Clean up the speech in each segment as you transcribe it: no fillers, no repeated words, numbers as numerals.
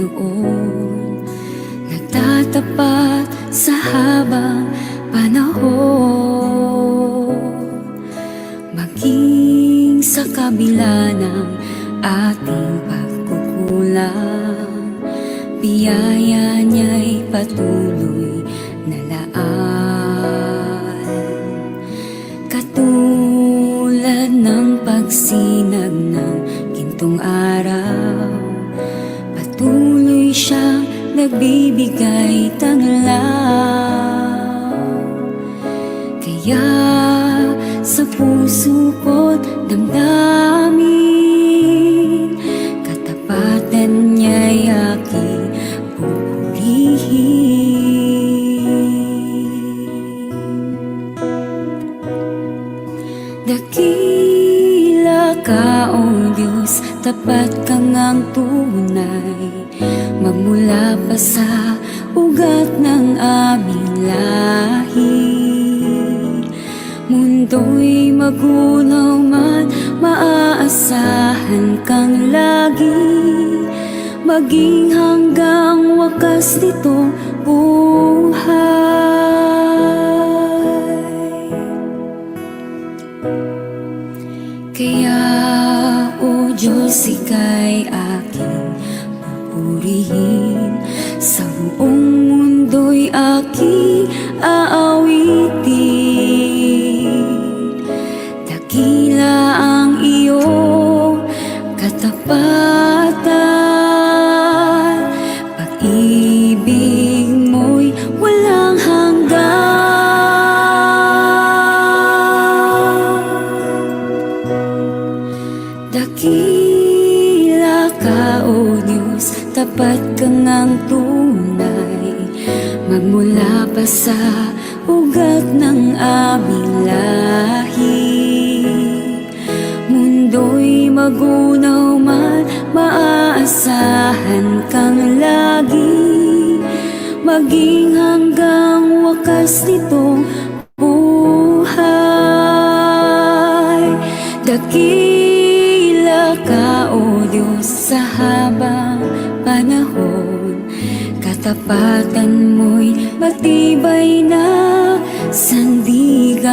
Panginoon, nagtatapat sa habang panahon. Maging sa kabila ng ating pagkukulang, biyaya niya'y patuloy na laan. Katulad ng pagsinag ng gintong araw, patuloy siyang nagbibigay tanglaw. Kaya sa puso ko't damdamin, katapatan niya'y aking pupurihin. Dakila ka, O Diyos, tapat kang ang tunay, magmula pa sa ugat ng aming lahi. Mundo'y magunaw man, maaasahan kang lagi, maging hanggang wakas nitong buhay. Kaya, O Diyos, ika'y aking pupurihin, sa buong mundo'y aking aawitin. Dakila ang iyong katapatan, pag-ibig mo'y walang hanggan. Dakila ka, O Diyos, tapat kang ang tunay, magmula pa sa ugat ng aming lahi. Mundo'y magunaw man, maaasahan kang lagi, maging hanggang wakas nitong buhay. Dakila ka, O Diyos, sa habang panahon, katapatan mo'y matibay na sandigan.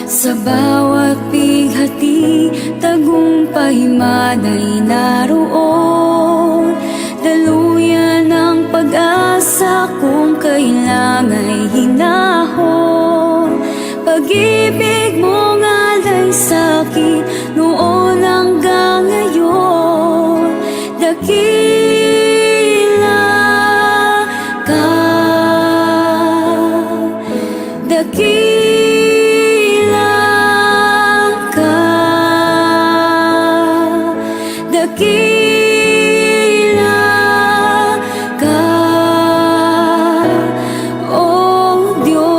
Sa bawat bighati, tagumpay man ay naroon, daluyan ng pag-asa kung kailangan'y hinahon. Pag-ibig mo nga'y sakit noon hanggang ngayon, dakila ka, dakila ka, dakila ka, O Diyos.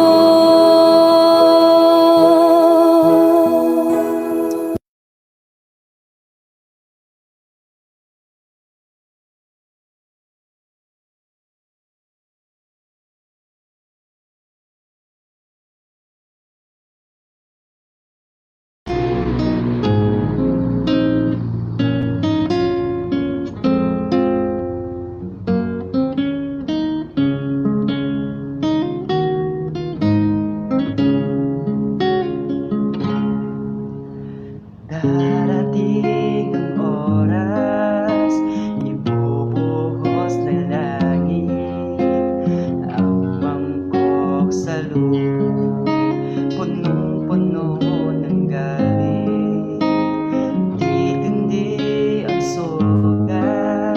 Darating ang oras, ibubuhos ng langit ang mangkok sa lupa, punong-puno ng galit. Titindi ang sugat,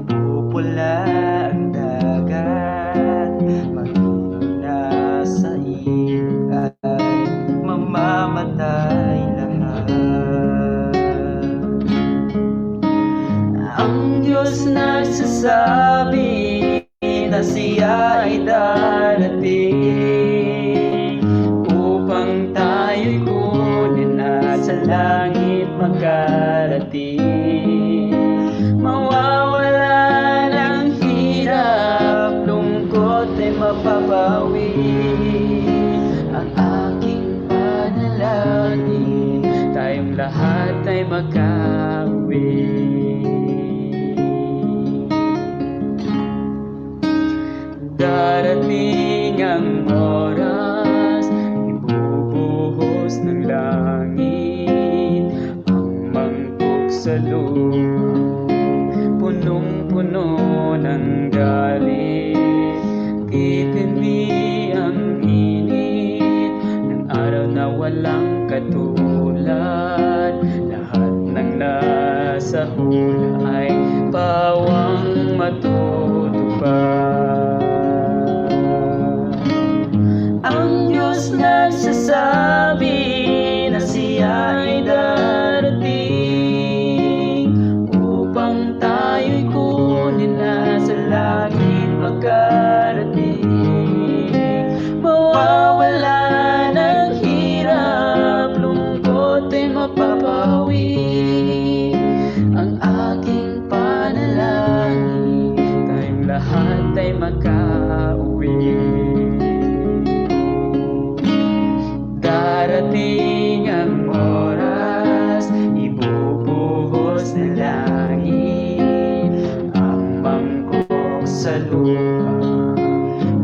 pupula ang dagat, maging nasa ilog ay mamamatay lahat. Ang Diyos nagsasabi na siya ay darating upang tayo'y kunin at sa langit magkarating. Mawawala ng hirap, lungkot ay mapapawi. Ang aking panalangin, tayong lahat ay magkauwi. ang oras, ibubuhos ng langit ang mangkok sa lupa, punong-puno ng galit. Titindi ang init ng araw na walang katulad. Lahat ng nasa hula ay pawang matutupad. Ang Diyos nagsasabi na siya ay darating upang tayo'y kunin na sa langit makarating. Mawawala ng hirap, lungkot ay mapapawi. Ang aking panalangin, tayong lahat ay makauwi. Darating ang oras, ibubuhos na langit ang mangkok sa lupa,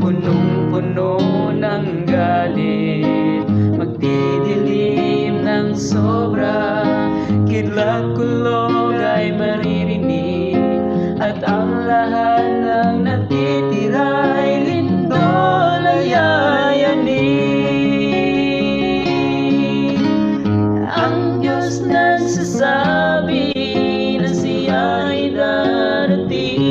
punong-puno ng galit. Magdidilim ng sobra, kidlat-kulog ay maririnig, at ang lahat ng natitira'y lindol ay yayanig. Ang Diyos nagsasabi na siya ay darating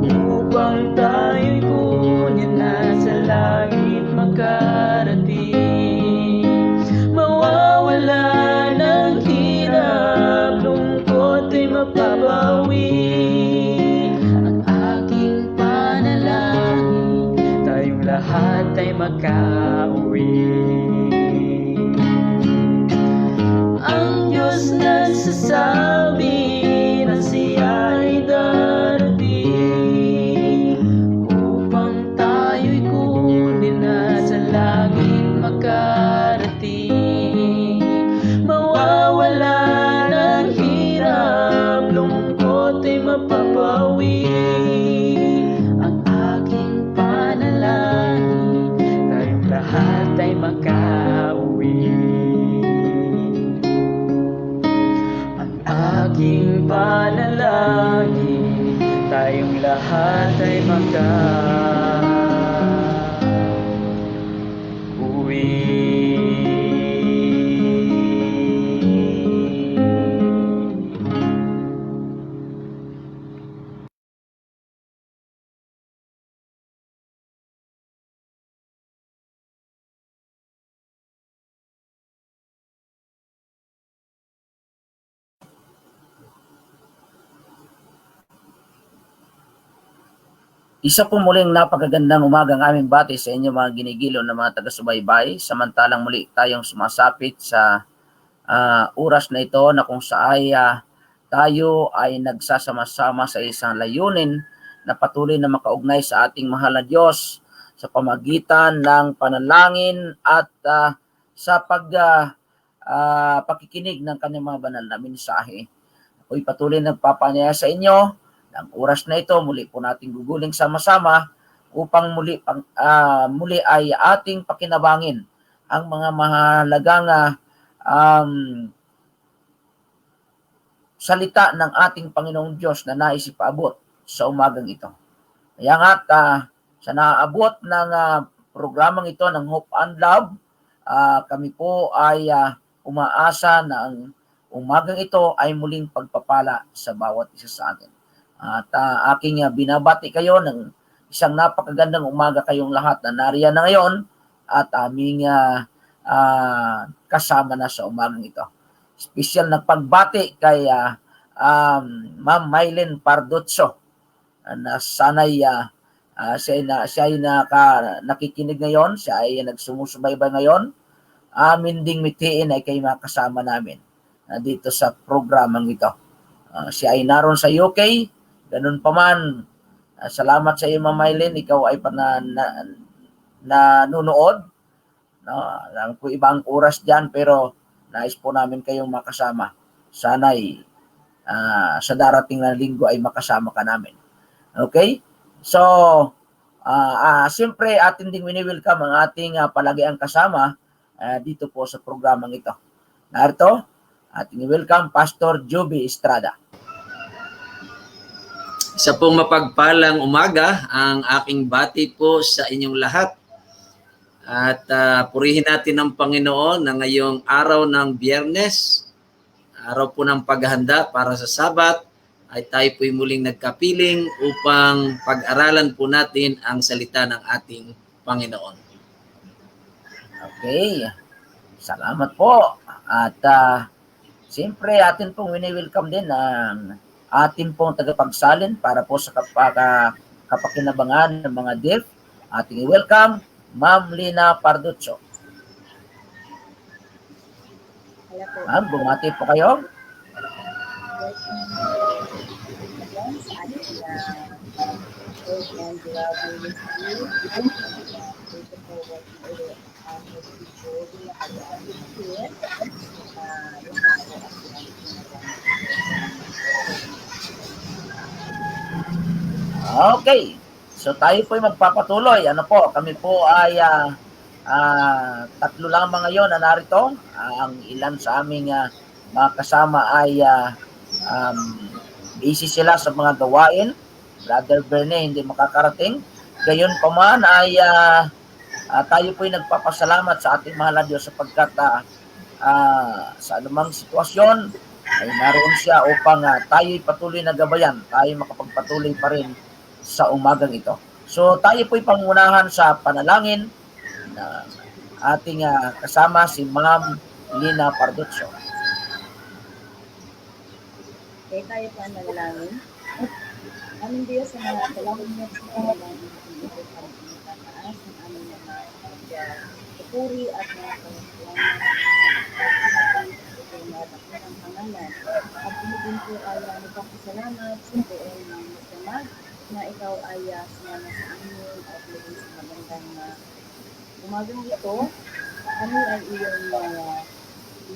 upang tayo'y kunin na sa langit makarating. Mawawala ng hirap, lungkot ay mapapawi. Ang aking panalangin, tayong lahat ay makauwi. Ang Diyos nagsasabi na siya ay darating upang tayo'y kunin na sa langit makarating. Mawawala ng hirap, lungkot ay mapapawi. Ang aking panalangin, tayong lahat ay makauwi. Aking panalangin, tayong lahat ay makauwi. Isa po muling napakagandang umagang aming bati sa inyo mga ginigilo na mga taga-subaybay. Samantalang muli tayong sumasapit sa oras na ito na kung saan tayo ay nagsasama-sama sa isang layunin na patuloy na makaugnay sa ating mahal na Diyos sa pamagitan ng panalangin at sa pakikinig ng kanyang mga banal na mensahe. Ako'y patuloy nagpapaanyaya sa inyo. Ang oras na ito, muli po nating guguling sama-sama upang muli ay ating pakinabangin ang mga mahalagang salita ng ating Panginoong Diyos na nais ipaabot sa umagang ito. Kaya nga't sa naaabot ng programang ito ng Hope and Love, kami po ay umaasa na ang umagang ito ay muling pagpapala sa bawat isa sa atin. At aking binabati kayo ng isang napakagandang umaga kayong lahat na nariyan na ngayon at aming kasama na sa umagang ito. Special na pagbati kay Ma'am Mylene Pardotso na sana'y siya ay nakikinig ngayon, siya ay nagsumusubaybay ngayon. Amin ding mitiin ay kayo makasama namin dito sa programang ito. Siya ay naroon sa UK. Ganun pa man, salamat sa iyo, Ma'am Mylene. Ikaw ay nanonood. Alam ko ibang oras dyan, pero nais po namin kayong makasama. Sana'y sa darating na linggo ay makasama ka namin. Okay? So, Siyempre, atin ding wini-welcome ang ating palagiang kasama dito po sa programang ito. Narito, ating welcome Pastor Joby Estrada. Isa pong mapagpalang umaga ang aking bati po sa inyong lahat. At purihin natin ang Panginoon na ngayong araw ng Biyernes, araw po ng paghahanda para sa Sabat, ay tayo po'y muling nagkapiling upang pag-aralan po natin ang salita ng ating Panginoon. Okay, salamat po. At siyempre atin pong wini-welcome din ang ating pong tagapagsalin para po sa kapakinabangan ng mga deaf. Ating welcome Ma'am Lina Parducho. Ma'am, bumati po kayo. Okay. So tayo po ay magpapatuloy. Ano po, kami po ay tatlo lamang ngayon na narito. Ang ilan sa aming mga kasama ay busy sila sa mga gawain. Brother Berne hindi makakarating. Gayon pa man ay tayo po ay nagpapasalamat sa ating mahal na Diyos sapagkat sa anumang sitwasyon ay naroon siya upang tayo ay patuloy na gabayan. Tayo makapagpatuloy pa rin sa umagang ito. So tayo po'y pangunahan sa panalangin na ating kasama si Ma'am Lina Parducho. Okay, tayo po ang nalangin. Aming Diyos, sa mga salamat niyo sa panalangin ng ito para pinatataas ng aming mga pupuri at mga pangalaman ng pangalan. At pinigin po ay nagpapasalamat sa buong ng magdamag na ikaw ay sumama sa amin at laging sa magandang umagang ito. Kami ay iyong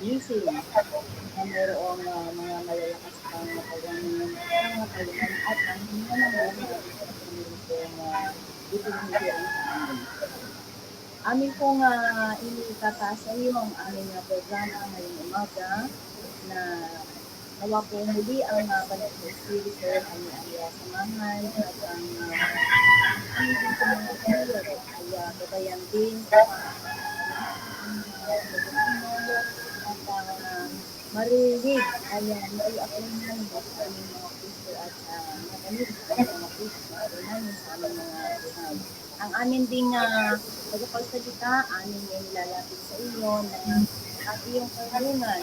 using na mayroong mga malalakas pang mapaganin ng kaluman at ang hindi naman ipinigyan sa amin. Amin pong initataas sa iyo ang aming programa ngayong umaga na nawa po muli ang Banal na Espiritu ay samahan at ang aming pagkakas ay babayan din at marinig ay may akunan sa aming mga puso at magalit sa mga puso namin sa aming mga buhay. Ang amin ding pagkapagsalita, amin yung nilalapit sa iyo na ang iyong karunungan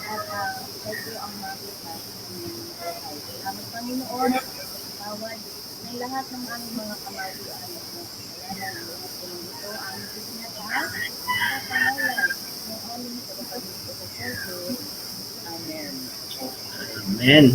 at ito ang makita ng buhay. Salamat Panginoon sa pagkatawad ng lahat ng aming mga kamalian at mga kasalanan ng mga tulong ito ang isinataas sa pangalan ng aming pagkapagsalita sa Jesus. Amen. Amen.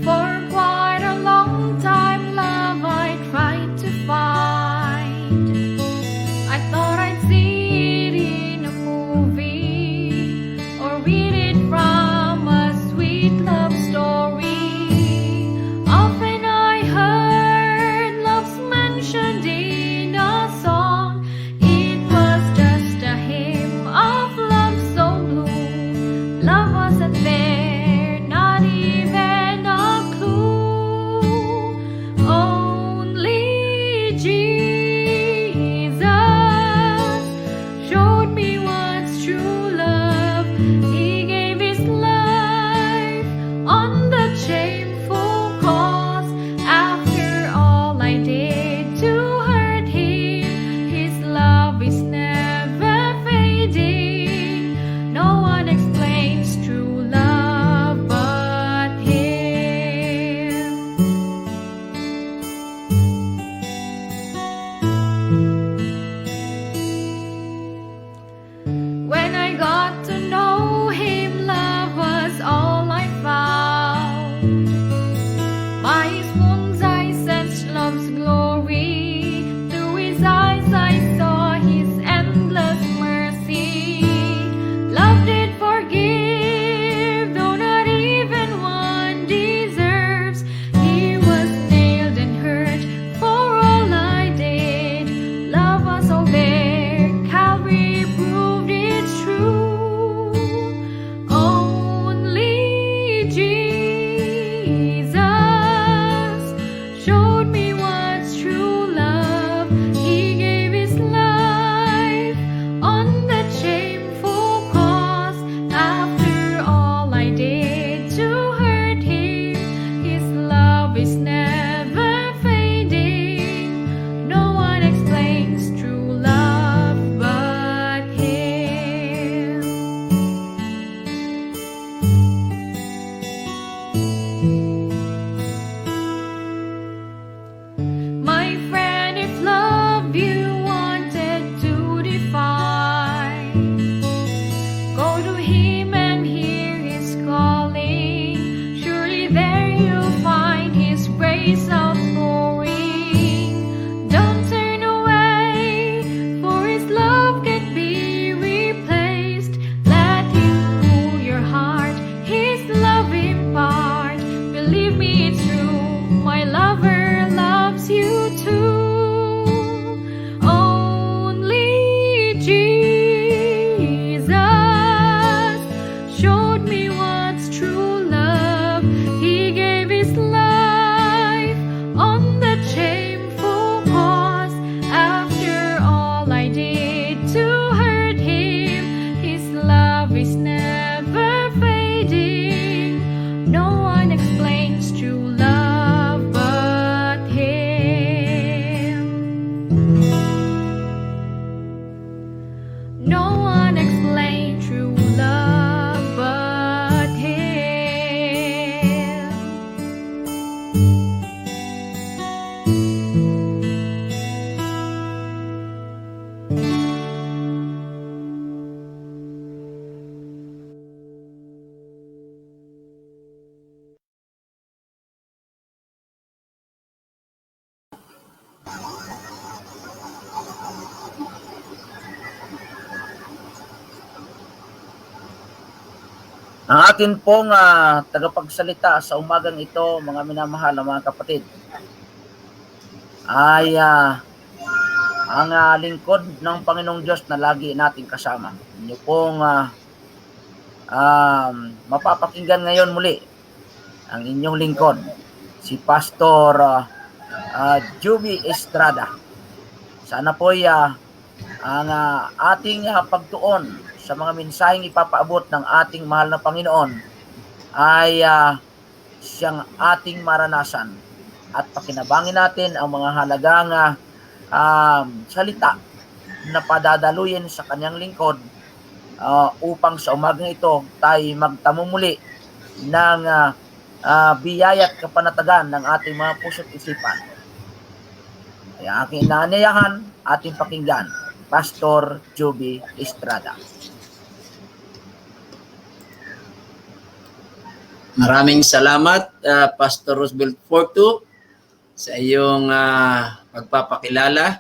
For quite a long time, love, I tried Ang atin pong tagapagsalita sa umagang ito, mga minamahal na mga kapatid, ay ang lingkod ng Panginoong Diyos na lagi nating kasama. Inyo pong mapapakinggan ngayon muli ang inyong lingkod, si Pastor Juby Estrada. Sana po ang ating pagtuon sa mga mensaheng ipapaabot ng ating mahal na Panginoon ay siyang ating maranasan at pakinabangin natin ang mga halagang salita na padadaluyin sa kanyang lingkod upang sa umagang ito tayo magtamo muli ng biyaya at kapanatagan ng ating mga puso't isipan. Kaya aking inaanyayahan ating pakinggan, Pastor Juby Estrada. Maraming salamat, Pastor Roosevelt Fortu, sa iyong pagpapakilala.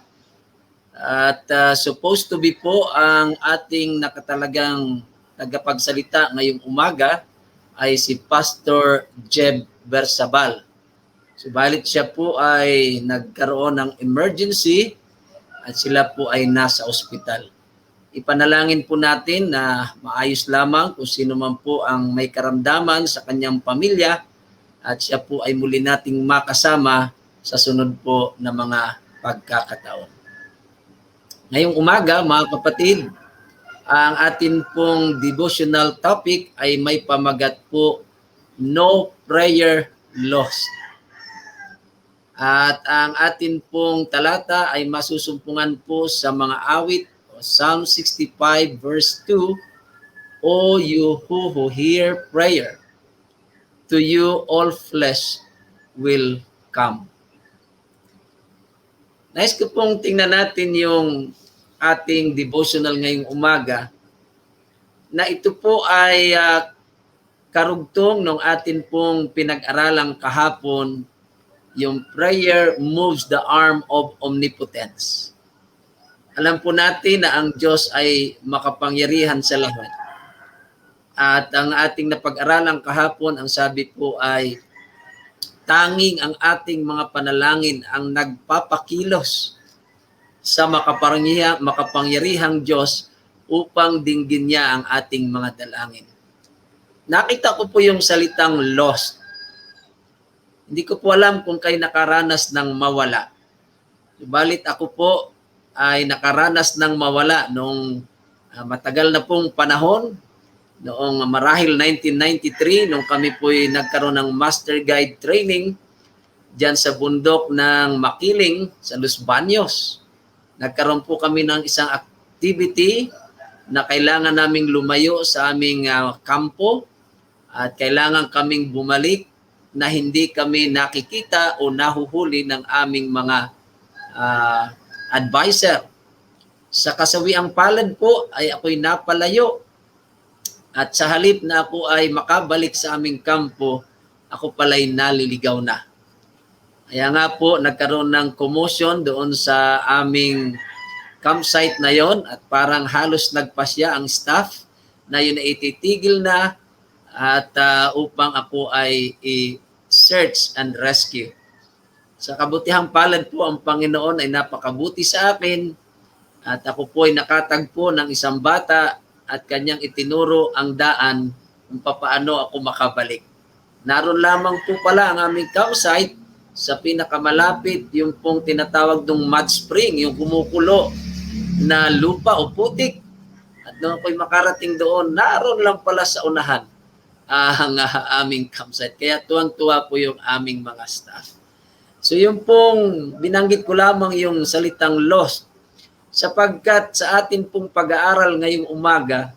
At supposed to be po ang ating nakatalagang tagapagsalita ngayong umaga ay si Pastor Jeb Bersabal. Subalit siya po ay nagkaroon ng emergency at sila po ay nasa ospital. Ipanalangin po natin na maayos lamang kung sino man po ang may karamdaman sa kanyang pamilya at siya po ay muli nating makasama sa sunod po na mga pagkakataon. Ngayong umaga, mga kapatid, ang atin pong devotional topic ay may pamagat po, No Prayer Lost. At ang atin pong talata ay masusumpungan po sa mga awit, Psalm 65 verse 2, O you who hear prayer, to you all flesh will come. Nais ko pong tingnan natin yung ating devotional ngayong umaga na ito po ay karugtong ng atin pong pinag-aralang kahapon, yung prayer moves the arm of omnipotence. Alam po natin na ang Diyos ay makapangyarihan sa lahat. At ang ating napag-aralang kahapon, ang sabi po ay tanging ang ating mga panalangin ang nagpapakilos sa makapangyarihang Diyos upang dinggin niya ang ating mga dalangin. Nakita ko po yung salitang lost. Hindi ko po alam kung kayo nakaranas ng mawala. Subalit ako po ay nakaranas ng mawala noong matagal na pong panahon, noong marahil 1993, nung kami po'y nagkaroon ng master guide training dyan sa bundok ng Makiling sa Los Baños. Nagkaroon po kami ng isang activity na kailangan naming lumayo sa aming kampo at kailangan kaming bumalik na hindi kami nakikita o nahuhuli ng aming mga advisor. Sa kasawiang palad po ay ako'y napalayo at sa halip na ako ay makabalik sa aming kampo, ako pala'y naliligaw na. Kaya nga po nagkaroon ng commotion doon sa aming campsite na yon at parang halos nagpasya ang staff na yun ay ititigil na at upang ako ay i-search and rescue. Sa kabutihang palad po, ang Panginoon ay napakabuti sa akin at ako po ay nakatagpo ng isang bata at kanyang itinuro ang daan kung paano ako makabalik. Naroon lamang po pala ang aming campsite sa pinakamalapit, yung pong tinatawag ng mud spring, yung kumukulo na lupa o putik. At nung ako'y makarating doon, naroon lang pala sa unahan ang aming campsite. Kaya tuwang-tuwa po yung aming mga staff. So yung pong binanggit ko lamang yung salitang lost sapagkat sa atin pong pag-aaral ngayong umaga,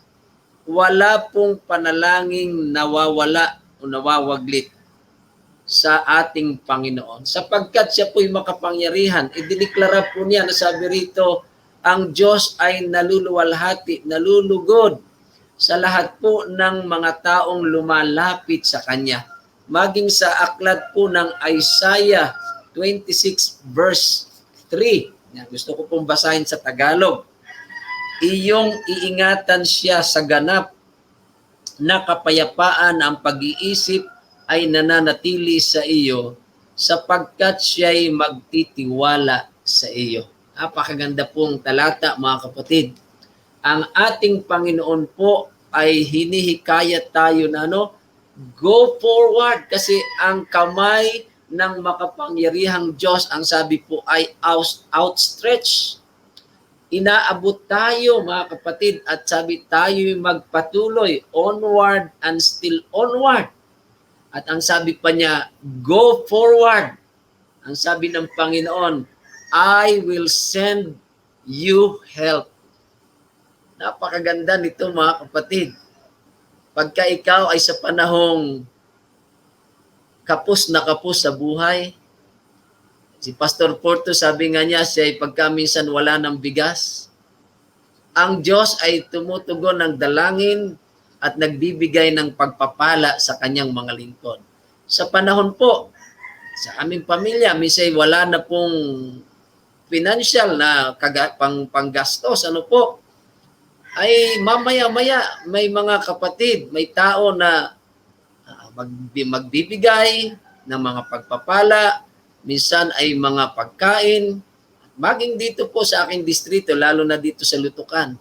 wala pong panalangin nawawala o nawawaglit sa ating Panginoon. Sapagkat siya po'y makapangyarihan, idineklara po niya na sabi rito, ang Diyos ay naluluwalhati, nalulugod sa lahat po ng mga taong lumalapit sa Kanya. Maging sa aklat po ng Isaiah 26 verse 3. Yan, gusto ko pong basahin sa Tagalog. Iyong iingatan siya sa ganap na kapayapaan, ang pag-iisip ay nananatili sa iyo sapagkat siya'y magtitiwala sa iyo. Napakaganda pong talata, mga kapatid. Ang ating Panginoon po ay hinihikayat tayo na go forward, kasi ang kamay ng makapangyarihang Diyos, ang sabi po ay outstretched. Inaabot tayo, mga kapatid, at sabi tayo magpatuloy, onward and still onward. At ang sabi pa niya, go forward. Ang sabi ng Panginoon, I will send you help. Napakaganda nito, mga kapatid. Pagka ikaw ay sa panahong kapos na kapos sa buhay, si Pastor Porto, sabi nga niya, siya ay pagka minsan wala ng bigas, ang Diyos ay tumutugon ng dalangin at nagbibigay ng pagpapala sa kanyang mga lingkod. Sa panahon po, sa aming pamilya, minsan wala na pong financial na panggastos, ay mamaya-maya may mga kapatid, may tao na magbibigay ng mga pagpapala, minsan ay mga pagkain. Maging dito po sa aking distrito, lalo na dito sa Lutukan,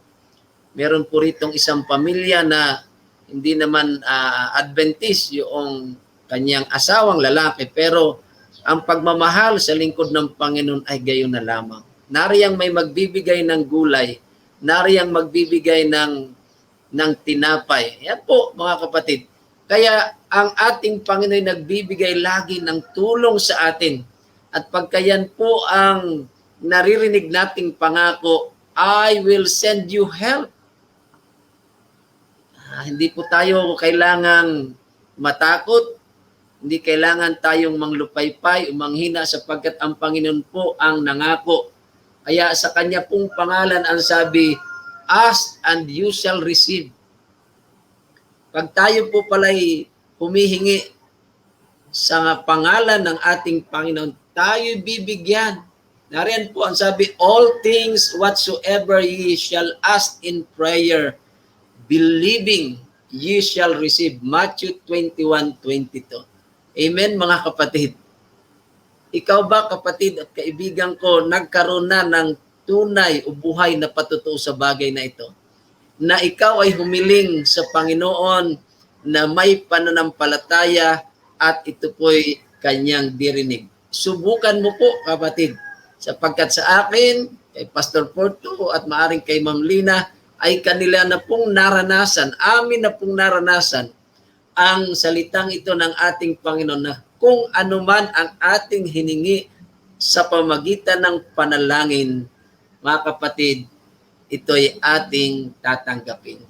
meron po ritong isang pamilya na hindi naman Adventist yung kanyang asawang lalaki, pero ang pagmamahal sa lingkod ng Panginoon ay gayon na lamang. Nariyang may magbibigay ng gulay, nariyang magbibigay ng tinapay. Yan po, mga kapatid. Kaya ang ating Panginoon ay nagbibigay lagi ng tulong sa atin. At pagka yan po ang naririnig nating pangako, I will send you help. Hindi po tayo kailangang matakot, hindi kailangan tayong manglupaypay o manghina, sapagkat ang Panginoon po ang nangako. Kaya sa kanya pong pangalan ang sabi, ask and you shall receive. Pag tayo po pala'y humihingi sa pangalan ng ating Panginoon, tayo bibigyan. Nariyan po ang sabi, all things whatsoever ye shall ask in prayer, believing ye shall receive. Matthew 21:22. Amen, mga kapatid. Ikaw ba, kapatid at kaibigan ko, nagkaroon na ng tunay o buhay na patutuo sa bagay na ito? Na ikaw ay humiling sa Panginoon na may pananampalataya at ito po'y kanyang dirinig. Subukan mo po, kapatid, sapagkat sa akin, kay Pastor Porto at maaring kay Ma'am Lina, ay kanila na pong naranasan, amin na pong naranasan ang salitang ito ng ating Panginoon na kung anuman ang ating hiningi sa pamagitan ng panalangin, mga kapatid, ito'y ating tatanggapin.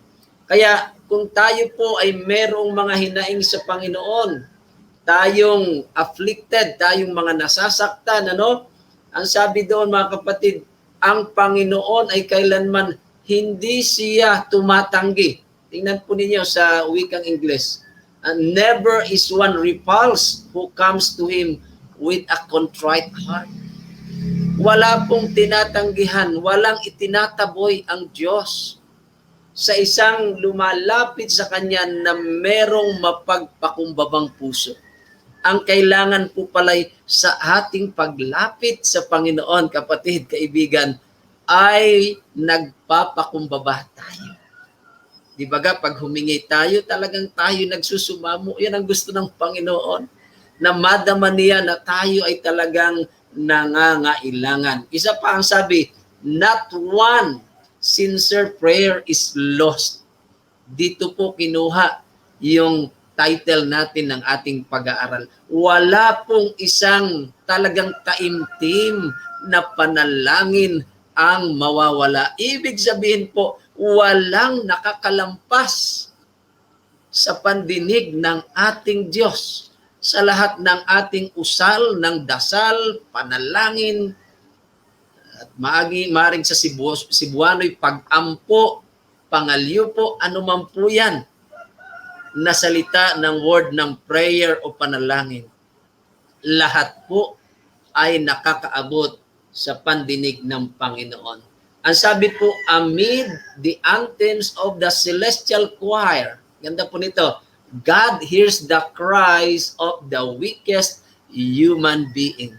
Kaya kung tayo po ay merong mga hinaing sa Panginoon, tayong afflicted, tayong mga nasasaktan, ang sabi doon, mga kapatid, ang Panginoon ay kailanman hindi siya tumatanggi. Tingnan po ninyo sa wikang Ingles. Never is one repulsed who comes to Him with a contrite heart. Wala pong tinatanggihan, walang itinataboy ang Diyos sa isang lumalapit sa Kanya na merong mapagpakumbabang puso. Ang kailangan po pala'y sa ating paglapit sa Panginoon, kapatid, kaibigan, ay nagpapakumbaba tayo. Di ba pag humingi tayo, talagang tayo nagsusumamo. Yan ang gusto ng Panginoon, na madama niya na tayo ay talagang nangangailangan. Isa pa ang sabi, not one sincere prayer is lost. Dito po kinuha yung title natin ng ating pag-aaral. Wala pong isang talagang taimtim na panalangin ang mawawala. Ibig sabihin po, walang nakakalampas sa pandinig ng ating Diyos sa lahat ng ating usal, ng dasal, panalangin, at maaring sa Cebuano'y pag-ampo, pangalyo po, anuman po yan na salita ng word ng prayer o panalangin. Lahat po ay nakakaabot sa pandinig ng Panginoon. Ang sabi po, amid the anthems of the celestial choir, ganda po nito, God hears the cries of the weakest human being.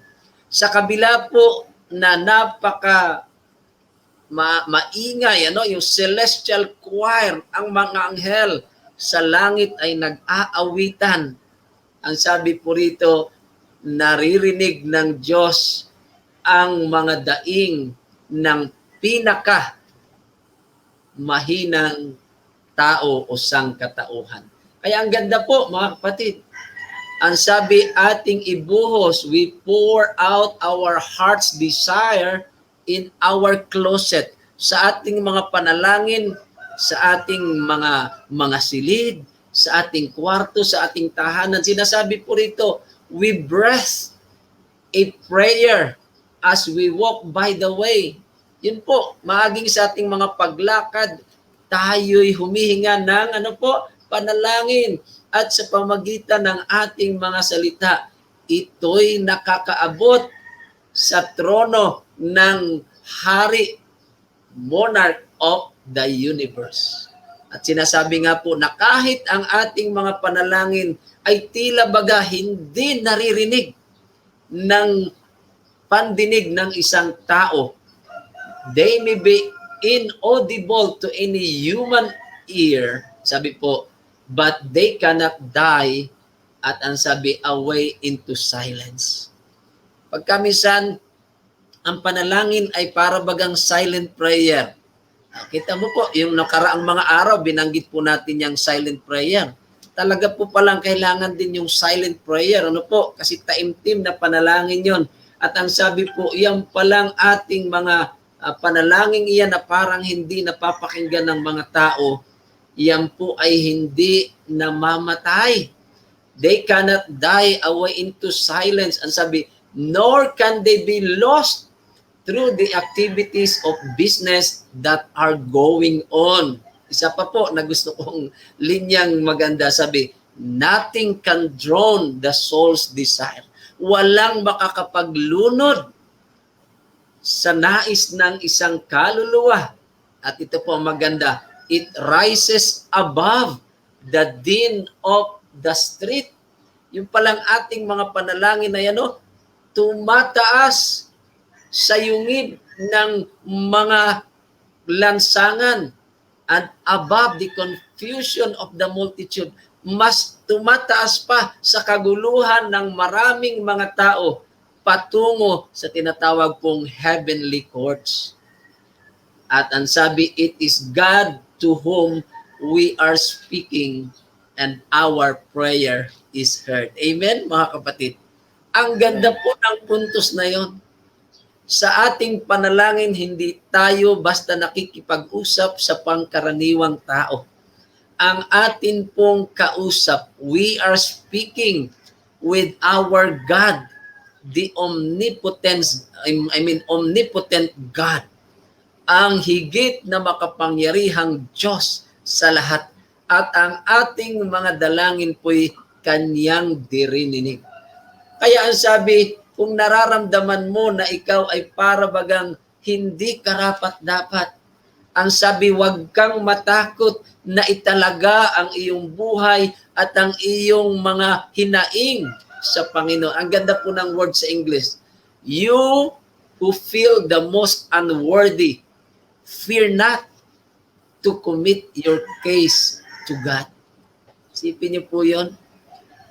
Sa kabila po na maingay, yung celestial choir, ang mga anghel sa langit ay nag-aawitan. Ang sabi po rito, naririnig ng Diyos ang mga daing ng pinaka mahinang tao o sangkatauhan. Kaya ang ganda po, mga kapatid. Ang sabi, ating ibuhos, we pour out our heart's desire in our closet. Sa ating mga panalangin, sa ating mga silid, sa ating kwarto, sa ating tahanan. Sinasabi po rito, we breath a prayer as we walk by the way. Yun po, maaging sa ating mga paglakad, tayo'y humihinga ng panalangin. At sa pamagitan ng ating mga salita, ito'y nakakaabot sa trono ng Hari, Monarch of the Universe. At sinasabi nga po na kahit ang ating mga panalangin ay tila baga hindi naririnig ng pandinig ng isang tao, they may be inaudible to any human ear, sabi po, but they cannot die, at ang sabi, away into silence. Pagkamisan, ang panalangin ay para bagang silent prayer. Kita mo po, yung nakaraang mga araw, binanggit po natin yung silent prayer. Talaga po palang kailangan din yung silent prayer. Kasi taimtim na panalangin yon. At ang sabi po, yan palang ating mga panalangin iyan na parang hindi napapakinggan ng mga tao, yan po ay hindi namamatay. They cannot die away into silence. Ang sabi, nor can they be lost through the activities of business that are going on. Isa pa po na gusto kong linyang maganda, sabi, nothing can drown the soul's desire. Walang makakapaglunod sa nais ng isang kaluluwa. At ito po maganda, it rises above the din of the street. Yung palang ating mga panalangin na yan, tumataas sa yungib ng mga lansangan and above the confusion of the multitude. Mas tumataas pa sa kaguluhan ng maraming mga tao patungo sa tinatawag pong heavenly courts. At ang sabi, it is God to whom we are speaking and our prayer is heard. Amen, mga kapatid. Ang ganda po ng puntos na yon. Sa ating panalangin, hindi tayo basta nakikipag-usap sa pangkaraniwang tao. Ang atin pong kausap, we are speaking with our God, the omnipotent God, ang higit na makapangyarihang Diyos sa lahat. At ang ating mga dalangin po'y kanyang dirininig. Kaya ang sabi, kung nararamdaman mo na ikaw ay para bagang hindi karapat-dapat, ang sabi, huwag kang matakot na italaga ang iyong buhay at ang iyong mga hinaing sa Panginoon. Ang ganda po ng word sa English. You who feel the most unworthy, fear not to commit your case to God. Isipin niyo po yun.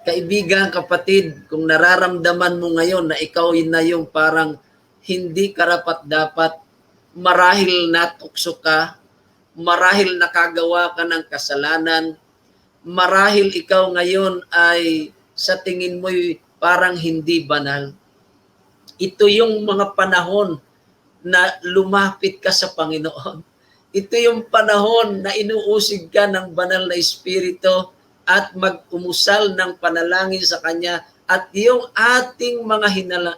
Kaibigan, kapatid, kung nararamdaman mo ngayon na ikaw na yung parang hindi karapat-dapat, marahil natukso ka, marahil nakagawa ka ng kasalanan, marahil ikaw ngayon ay sa tingin mo'y parang hindi banal. Ito yung mga panahon na lumapit ka sa Panginoon. Ito yung panahon na inuusig ka ng banal na Espiritu at mag-umusal ng panalangin sa Kanya, at yung ating mga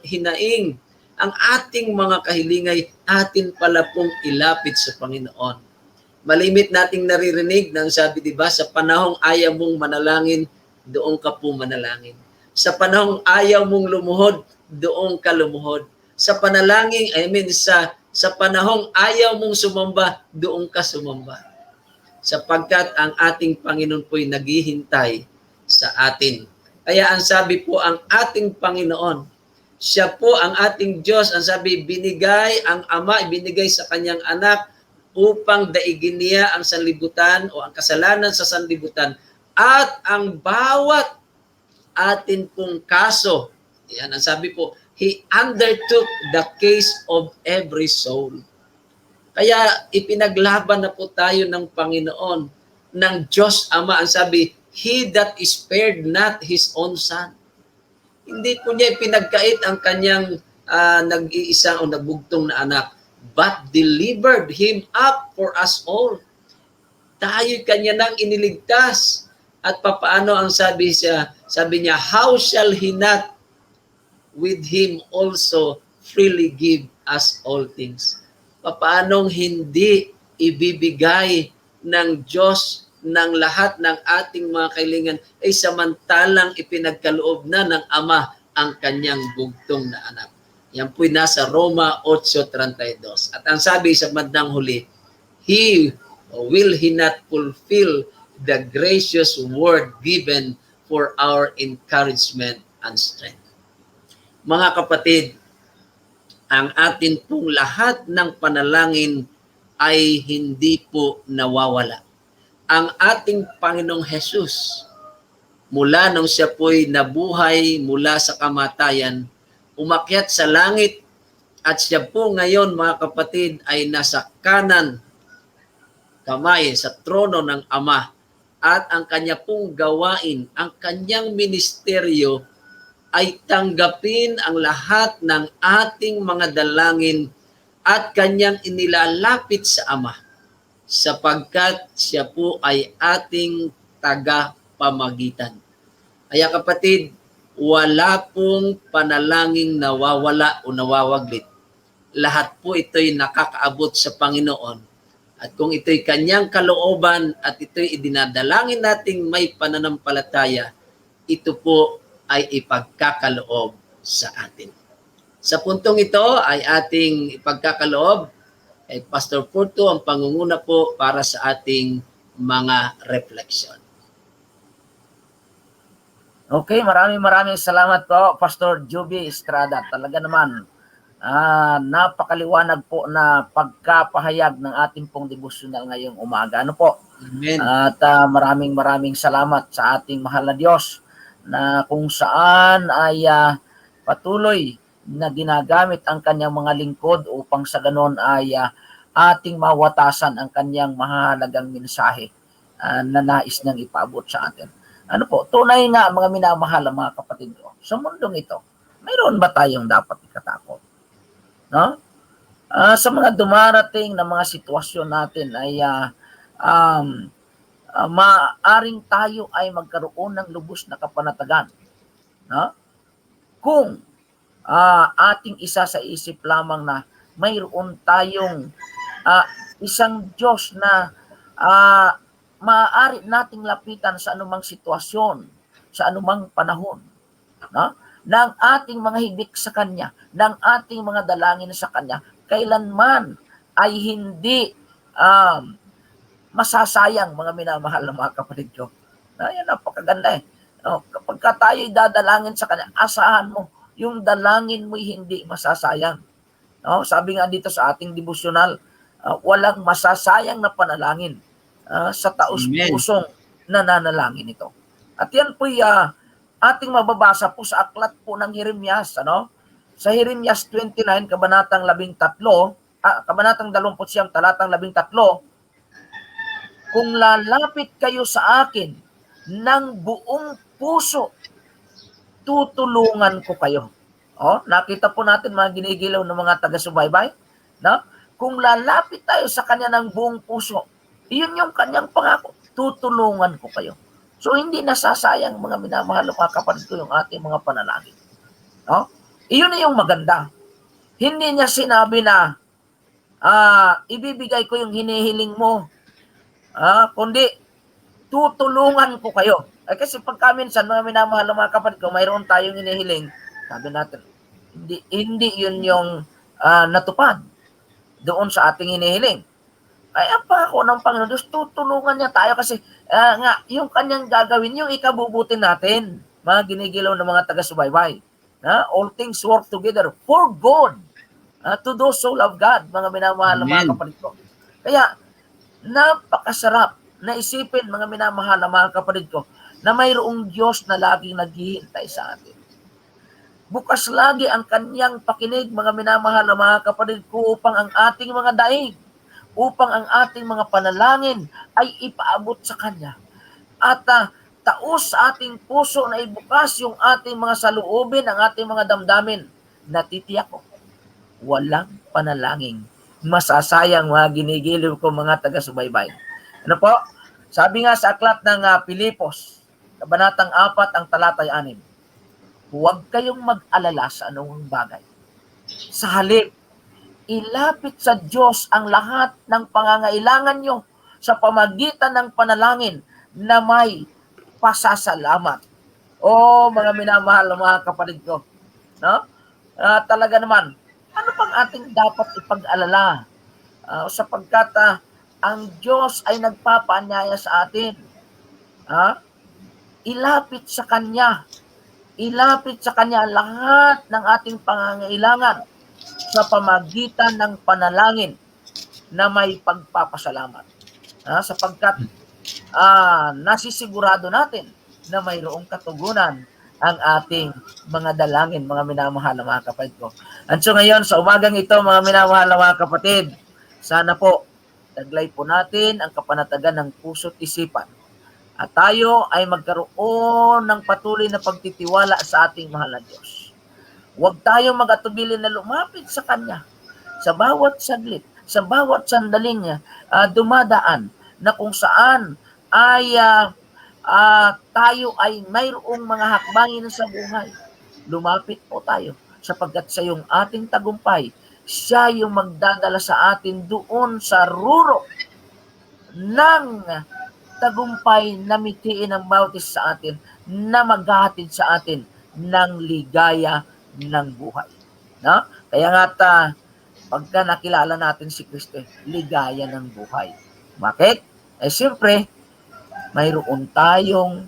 hinaing, ang ating mga kahilingay, atin pala pong ilapit sa Panginoon. Malimit nating naririnig ng sabi, diba, sa panahong ayaw mong manalangin, doon ka po manalangin. Sa panahong ayaw mong lumuhod, doon ka lumuhod. Sa panalangin, sa panahong ayaw mong sumamba, doon ka sumamba. Sapagkat ang ating Panginoon po'y naghihintay sa atin. Kaya ang sabi po, ang ating Panginoon, siya po ang ating Diyos. Ang sabi, binigay ang Ama, binigay sa kanyang anak upang daigin niya ang sanlibutan o ang kasalanan sa sanlibutan at ang bawat atin pong kaso. Yan ang sabi po, He undertook the case of every soul. Kaya ipinaglaban na po tayo ng Panginoon, ng Diyos Ama. Ang sabi, He that spared not His own Son. Hindi po niya ipinagkait ang kanyang nag-iisang o nabugtong na anak, but delivered Him up for us all. Tayo kanya nang iniligtas. At papaano ang sabi niya, how shall He not with Him also freely give us all things? Paanong hindi ibibigay ng Diyos ng lahat ng ating mga kailangan ay samantalang ipinagkaloob na ng Ama ang kanyang bugtong na anak. Yan po'y nasa Roma 8:32. At ang sabi sa bandang huli, will He not fulfill the gracious word given for our encouragement and strength? Mga kapatid, ang atin pong lahat ng panalangin ay hindi po nawawala. Ang ating Panginoong Hesus, mula nung siya po'y nabuhay mula sa kamatayan, umakyat sa langit at siya po ngayon, mga kapatid, ay nasa kanan kamay sa trono ng Ama. At ang kanya pong gawain, ang kanyang ministeryo ay tanggapin ang lahat ng ating mga dalangin at kanyang inilalapit sa Ama sapagkat siya po ay ating tagapamagitan. Kaya kapatid, wala pong panalangin nawawala o nawawaglit. Lahat po ito'y nakakaabot sa Panginoon. At kung ito'y kanyang kalooban at ito'y idinadalangin nating may pananampalataya, ito po ay ipagkakaloob sa atin. Sa puntong ito ay ating ipagkakaloob kay Pastor Porto ang pangunguna po para sa ating mga refleksyon. Okay, maraming salamat po, Pastor Joby Estrada. Talaga naman, napakaliwanag po na pagkapahayag ng ating pong devotional ngayong umaga. Ano po? Amen. At maraming salamat sa ating mahal na Diyos na kung saan ay patuloy na ginagamit ang kanyang mga lingkod upang sa ganon ay ating mawatasan ang kanyang mahalagang mensahe na nais niyang ipaabot sa atin. Ano po, tunay nga mga minamahal ang mga kapatid ko, sa mundong ito, mayroon ba tayong dapat ikatakot? No? Sa mga dumarating na mga sitwasyon natin ay maaring tayo ay magkaroon ng lubos na kapanatagan. No? Kung ating isa sa isip lamang na mayroon tayong isang Diyos na maaari nating lapitan sa anumang sitwasyon, sa anumang panahon. No? Ng ating mga hibik sa Kanya, ng ating mga dalangin sa Kanya, kailanman ay hindi masasayang, mga minamahal na mga kapatid ko. Yan, napakaganda eh. Kapag tayo dadalangin sa Kanya, asahan mo, yung dalangin mo hindi masasayang. No? Sabi nga dito sa ating devotional, walang masasayang na panalangin sa taos-pusong nananalangin ito. At yan po'y ating mababasa po sa aklat po ng Jeremias, ano? Sa Jeremias 29, kabanatang 13, kabanatang 29, talatang 13, kung lalapit kayo sa akin ng buong puso, tutulungan ko kayo. Nakita po natin mga ginigilaw ng mga taga-subaybay, no? Kung lalapit tayo sa Kanya ng buong puso, iyon yung Kanyang pangako, tutulungan ko kayo. So, hindi nasasayang mga minamahal mga kapatid ko yung ating mga panalangin. No? Iyon na yung maganda. Hindi niya sinabi na ibibigay ko yung hinihiling mo, kundi tutulungan ko kayo. Kasi pagka minsan, mga minamahal mga kapatid ko, mayroon tayong hinihiling, sabi natin, Hindi yun yung natupad doon sa ating hinihiling. Kaya pa ako ng Panginoon Diyos, tutulungan niya tayo kasi nga, yung kanyang gagawin, yung ikabubuti natin, mga ginigilaw ng mga taga-subaybay. All things work together for good to those who love God, mga minamahal na mga Amen. kapatid ko. Kaya, napakasarap na isipin, mga minamahal na mga kapatid ko, na mayroong Diyos na laging naghihintay sa atin. Bukas lagi ang kanyang pakinig, mga minamahal na mga kapatid ko, upang ang ating mga daig, upang ang ating mga panalangin ay ipaabot sa kanya. At taos sa ating puso na ibukas yung ating mga saloobin, ang ating mga damdamin. Natitiyak ko, walang panalangin masasayang, mga ginigiliw ko mga taga-subaybay. Ano po? Sabi nga sa aklat ng Pilipos, kabanatang 4, ang talatay 6, huwag kayong mag-alala sa anumang bagay. Sa halip, ilapit sa Diyos ang lahat ng pangangailangan nyo sa pamagitan ng panalangin na may pasasalamat. Mga minamahal na mga kapatid ko, no? Talaga naman, ano pang ating dapat ipag-alala? Sapagkat ang Diyos ay nagpapaanyaya sa atin. Ilapit sa Kanya lahat ng ating pangangailangan sa pamagitan ng panalangin na may pagpapasalamat. Sapagkat nasisigurado natin na mayroong katugunan ang ating mga dalangin, mga minamahal na mga kapatid ko. And so ngayon, sa umagang ito, mga minamahal na mga kapatid, sana po, taglay po natin ang kapanatagan ng puso't isipan. At tayo ay magkaroon ng patuloy na pagtitiwala sa ating mahal na Diyos. Huwag tayong mag-atubili na lumapit sa Kanya sa bawat saglit, sa bawat sandaling dumadaan na kung saan ay tayo ay mayroong mga hakbangin sa buhay. Lumapit po tayo sapagkat sa yung ating tagumpay, siya yung magdadala sa atin doon sa ruro ng tagumpay na mitiin ang bawat isa sa atin, na maghahatid sa atin ng ligaya ng buhay. No? Kaya nga pagka nakilala natin si Kristo, ligaya ng buhay. Bakit? Siyempre, mayroon tayong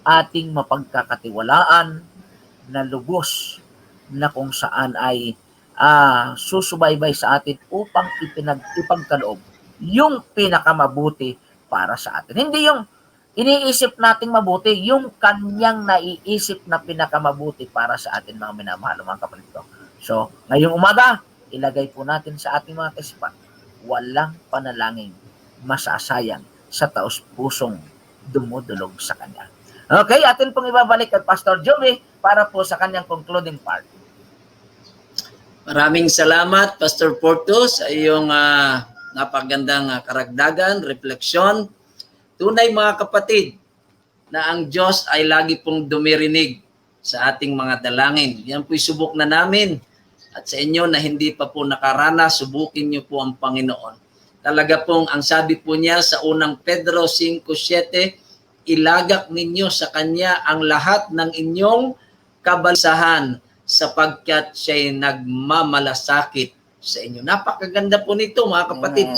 ating mapagkakatiwalaan na lubos na kung saan ay susubaybay sa atin upang ipagkaloob yung pinakamabuti para sa atin. Hindi yung iniisip nating mabuti, yung kanyang naiisip na pinakamabuti para sa atin, mga minamahal mga kapatid ko. So, ngayong umaga, ilagay po natin sa ating mga kaisipan, walang panalangin masasayang sa taos pusong dumudulog sa Kanya. Okay, atin pong ibabalik at Pastor Joey para po sa kanyang concluding part. Maraming salamat, Pastor Porto, sa iyong napagandang karagdagan, refleksyon. Tunay mga kapatid, na ang Diyos ay lagi pong dumirinig sa ating mga dalangin. Yan po'y subok na namin. At sa inyo na hindi pa po nakaranas, subukin niyo po ang Panginoon. Talaga pong ang sabi po niya sa unang Pedro 5:7, ilagak ninyo sa Kanya ang lahat ng inyong kabalsahan sapagkat siya'y nagmamalasakit sa inyo. Napakaganda po nito mga kapatid.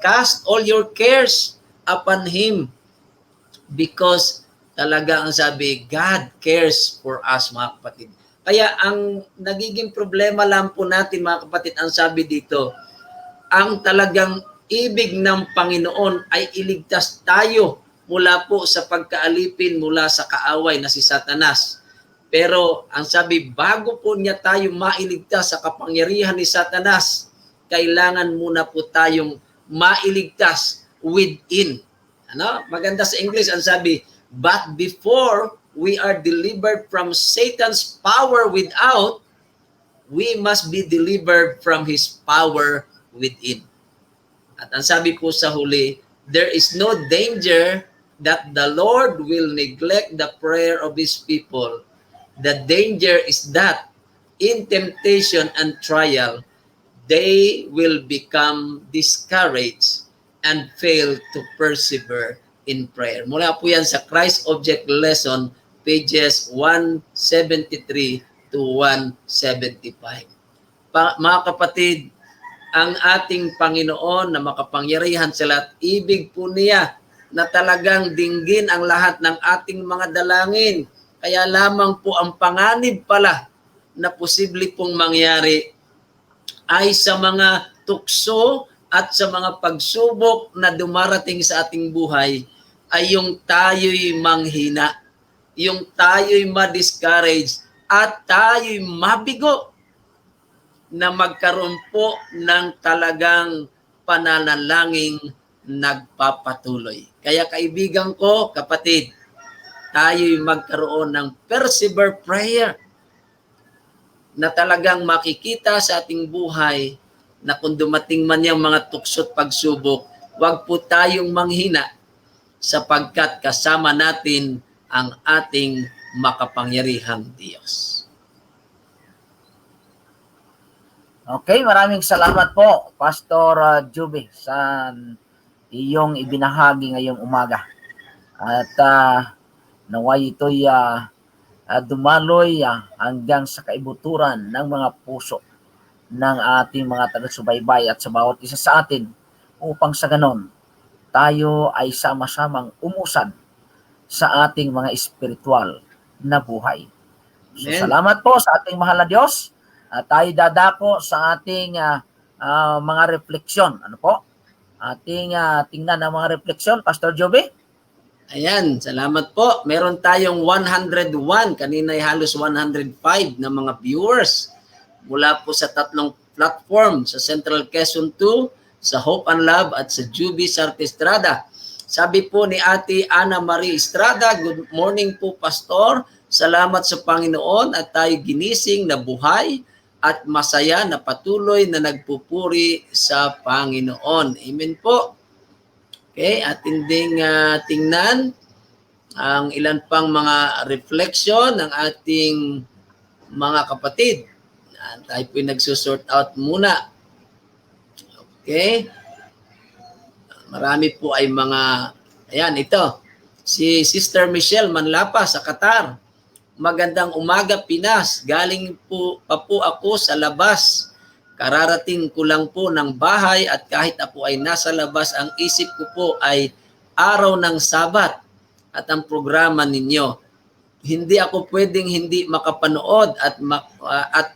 Cast all your cares upon Him because talaga ang sabi, God cares for us mga kapatid. Kaya ang nagiging problema lang po natin mga kapatid, ang sabi dito, ang talagang ibig ng Panginoon ay iligtas tayo mula po sa pagkaalipin mula sa kaaway na si Satanas. Pero ang sabi, bago po niya tayo mailigtas sa kapangyarihan ni Satanas, kailangan muna po tayong mailigtas within. Maganda sa English, ang sabi, but before we are delivered from Satan's power without, we must be delivered from his power within. At ang sabi po sa huli, there is no danger that the Lord will neglect the prayer of His people. The danger is that in temptation and trial, they will become discouraged and fail to persevere in prayer. Mula po yan sa Christ Object Lesson, pages 173 to to 175. Mga kapatid, ang ating Panginoon na makapangyarihan sa lahat, ibig po niya na talagang dinggin ang lahat ng ating mga dalangin. Kaya lamang po ang panganib pala na posible pong mangyari ay sa mga tukso at sa mga pagsubok na dumarating sa ating buhay ay yung tayo'y manghina, yung tayo'y ma-discourage at tayo'y mabigo na magkaroon po ng talagang pananalangin nagpapatuloy. Kaya kaibigan ko, kapatid, tayo'y magkaroon ng persevere prayer na talagang makikita sa ating buhay na kung dumating man yung mga tukso at pagsubok, wag po tayong manghina sapagkat kasama natin ang ating makapangyarihang Diyos. Okay, maraming salamat po, Pastor Juby, sa iyong ibinahagi ngayong umaga. At naway ito'y dumaloy hanggang sa kaibuturan ng mga puso ng ating mga taga-subaybay at sa bawat isa sa atin upang sa ganon tayo ay sama-samang umusad sa ating mga espiritual na buhay. So, Amen. salamat po sa ating mahal na Diyos. Tayo dadako sa ating mga refleksyon. Ano po? Ating tingnan ang mga refleksyon, Pastor Joby. Ayan, salamat po. Meron tayong 101, kanina ay halos 105 na mga viewers mula po sa tatlong platform, sa Central Quezon 2, sa Hope and Love at sa Juby Sarte Estrada. Sabi po ni Ate Ana Marie Estrada, good morning po Pastor. Salamat sa Panginoon at tayo ginising na buhay at masaya na patuloy na nagpupuri sa Panginoon. Amen po. Okay, ating tingnan ang ilan pang mga reflection ng ating mga kapatid. Tayo po nagsusort out muna. Okay. Marami po ay mga, ayan, ito. Si Sister Michelle Manlapa sa Qatar. Magandang umaga, Pinas. Galing po ako sa labas. Kararating ko lang po ng bahay at kahit ako ay nasa labas, ang isip ko po ay araw ng Sabat at ang programa ninyo. Hindi ako pwedeng hindi makapanood at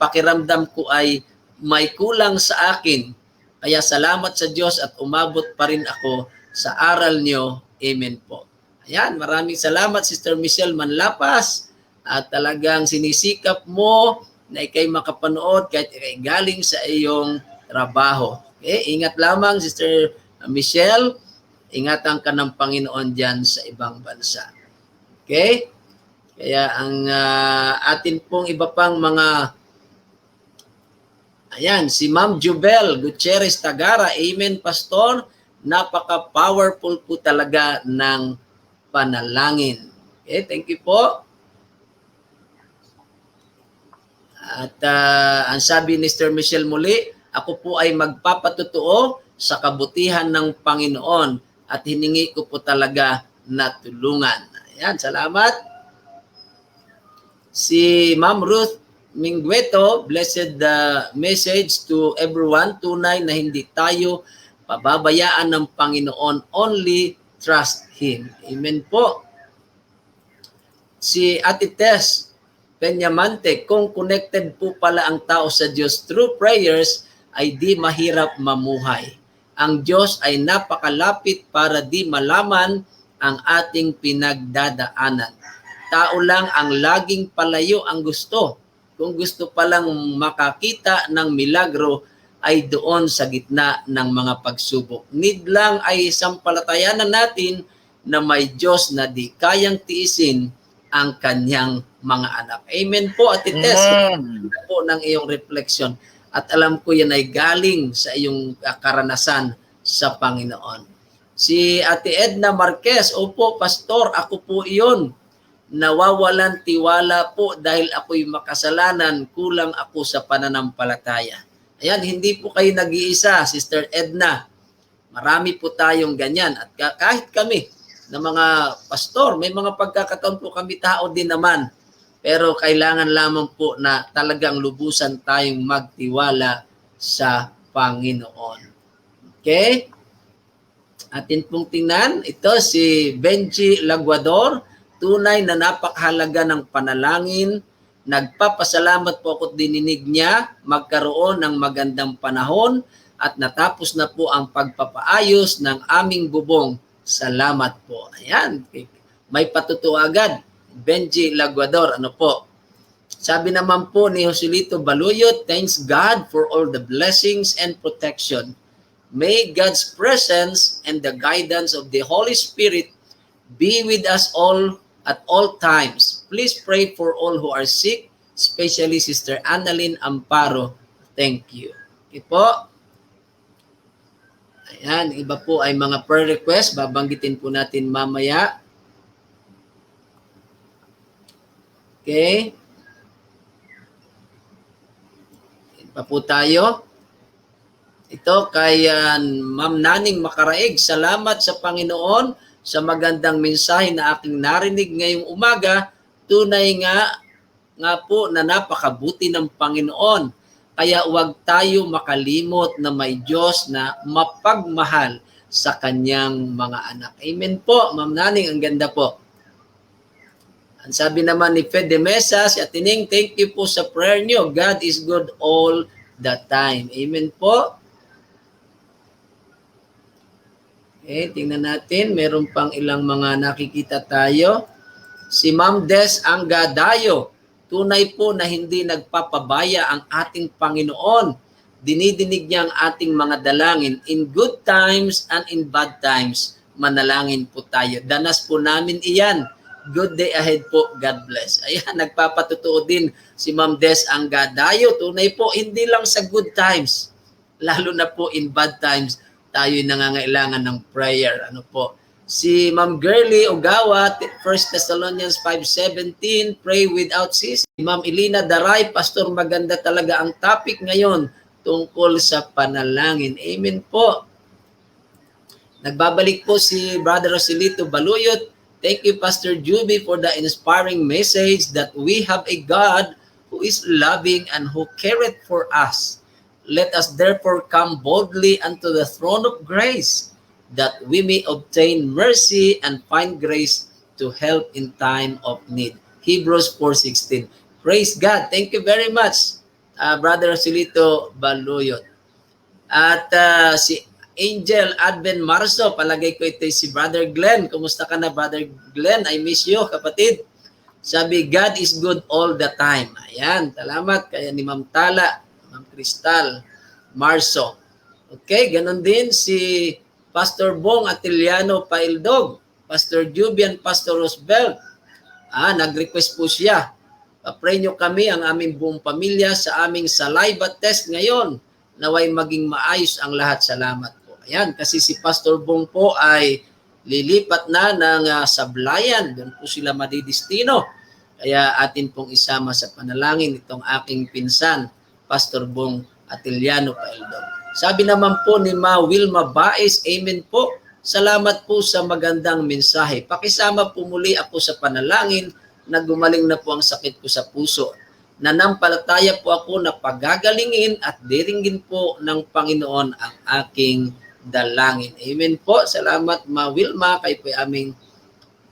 pakiramdam ko ay may kulang sa akin. Kaya salamat sa Diyos at umabot pa rin ako sa aral nyo. Amen po. Ayan, maraming salamat Sister Michelle Manlapas at talagang sinisikap mo na ikay makapanood kahit ikay galing sa iyong trabaho. Okay? Ingat lamang Sister Michelle. Ingatan ka ng Panginoon dyan sa ibang bansa. Okay? Kaya ang atin pong iba pang mga, ayan, si Ma'am Jubel Gutierrez Tagara, amen Pastor, napaka-powerful po talaga ng panalangin. Okay, thank you po. At ang sabi ni Mr. Michelle muli, ako po ay magpapatutuo sa kabutihan ng Panginoon at hiningi ko po talaga na tulungan. Ayan, salamat. Si Ma'am Ruth Minggueto, blessed message to everyone. Tunay na hindi tayo pababayaan ng Panginoon. Only trust Him. Amen po. Si Ate Tess Peñamante, kung connected po pala ang tao sa Diyos through prayers, ay di mahirap mamuhay. Ang Diyos ay napakalapit para di malaman ang ating pinagdadaanan. Tao lang ang laging palayo ang gusto. Kung gusto palang makakita ng milagro ay doon sa gitna ng mga pagsubok. Need lang ay sampalatayanan natin na may Diyos na di kayang tiisin ang kanyang mga anak. Amen po, Ate Tess. Amen po ng iyong reflection. At alam ko yan ay galing sa iyong karanasan sa Panginoon. Si Ate Edna Marquez, opo, Pastor, ako po iyon. Nawawalan tiwala po dahil ako'y makasalanan, kulang ako sa pananampalataya. Ayan, hindi po kayo nag-iisa, Sister Edna. Marami po tayong ganyan. At kahit kami, na mga pastor, may mga pagkakataon po kami tao din naman Pero kailangan lamang po na talagang lubusan tayong magtiwala sa Panginoon. Okay? Atin pong tingnan, ito si Benji Laguador, tunay na napakahalaga ng panalangin. Nagpapasalamat po ako dininig niya, magkaroon ng magandang panahon at natapos na po ang pagpapaayos ng aming bubong. Salamat po. Ayan, may patutuo agad. Benji Laguador, ano po? Sabi naman po ni Joselito Baluyot, thanks God for all the blessings and protection. May God's presence and the guidance of the Holy Spirit be with us all at all times. Please pray for all who are sick, especially Sister Annalyn Amparo. Thank you. Okay po. Ayan, iba po ay mga prayer request. Babanggitin po natin mamaya. Okay. Pa po tayo. Ito kay Ma'am Naning Makaraig. Salamat sa Panginoon sa magandang mensahe na aking narinig ngayong umaga. Tunay nga po na napakabuti ng Panginoon. Kaya huwag tayo makalimot na may Diyos na mapagmahal sa kanyang mga anak. Amen po, Ma'am Naning. Ang ganda po. Ang sabi naman ni Fede Mesa, si Atining, thank you po sa prayer nyo. God is good all the time. Amen po. Okay, tingnan natin. Meron pang ilang mga nakikita tayo. Si Ma'am Des Angadayo, tunay po na hindi nagpapabaya ang ating Panginoon. Dinidinig niya ang ating mga dalangin. In good times and in bad times, manalangin po tayo. Danas po namin iyan. Good day ahead po. God bless. Ayan, nagpapatutuo din si Ma'am Des Angadayo. Tunay po, hindi lang sa good times. Lalo na po in bad times, tayo'y nangangailangan ng prayer. Ano po? Si Ma'am Girly Ogawa, 1 Thessalonians 5:17, pray without ceasing. Ma'am Elena Daray, Pastor, maganda talaga ang topic ngayon tungkol sa panalangin. Amen po. Nagbabalik po si Brother Joselito Baluyot. Thank you, Pastor Juby, for the inspiring message that we have a God who is loving and who careth for us. Let us therefore come boldly unto the throne of grace, that we may obtain mercy and find grace to help in time of need. Hebrews 4:16. Praise God. Thank you very much, Brother Joselito Baluyot. At si Angel Advent Marso, palagay ko ito si Brother Glenn. Kumusta ka na, Brother Glenn? I miss you, kapatid. Sabi, God is good all the time. Ayan, salamat. Kaya ni Ma'am Tala, Ma'am Cristal Marso. Okay, ganun din si Pastor Bong Atiliano Paildog, Pastor Jubian, Pastor Roosevelt. Nag-request po siya. Pray nyo kami, ang aming buong pamilya, sa aming saliva test ngayon. Naway maging maayos ang lahat. Salamat. Ayan, kasi si Pastor Bong po ay lilipat na ng Sablayan. Doon po sila madidistino. Kaya atin pong isama sa panalangin itong aking pinsan, Pastor Bong Atiliano Paildog. Sabi naman po ni Ma Wilma Baez, amen po. Salamat po sa magandang mensahe. Pakisama po muli ako sa panalangin na gumaling na po ang sakit ko sa puso. Nanampalataya po ako na pagagalingin at diringgin po ng Panginoon ang aking dalangin. Amen po. Salamat, Ma Wilma, kayo po aming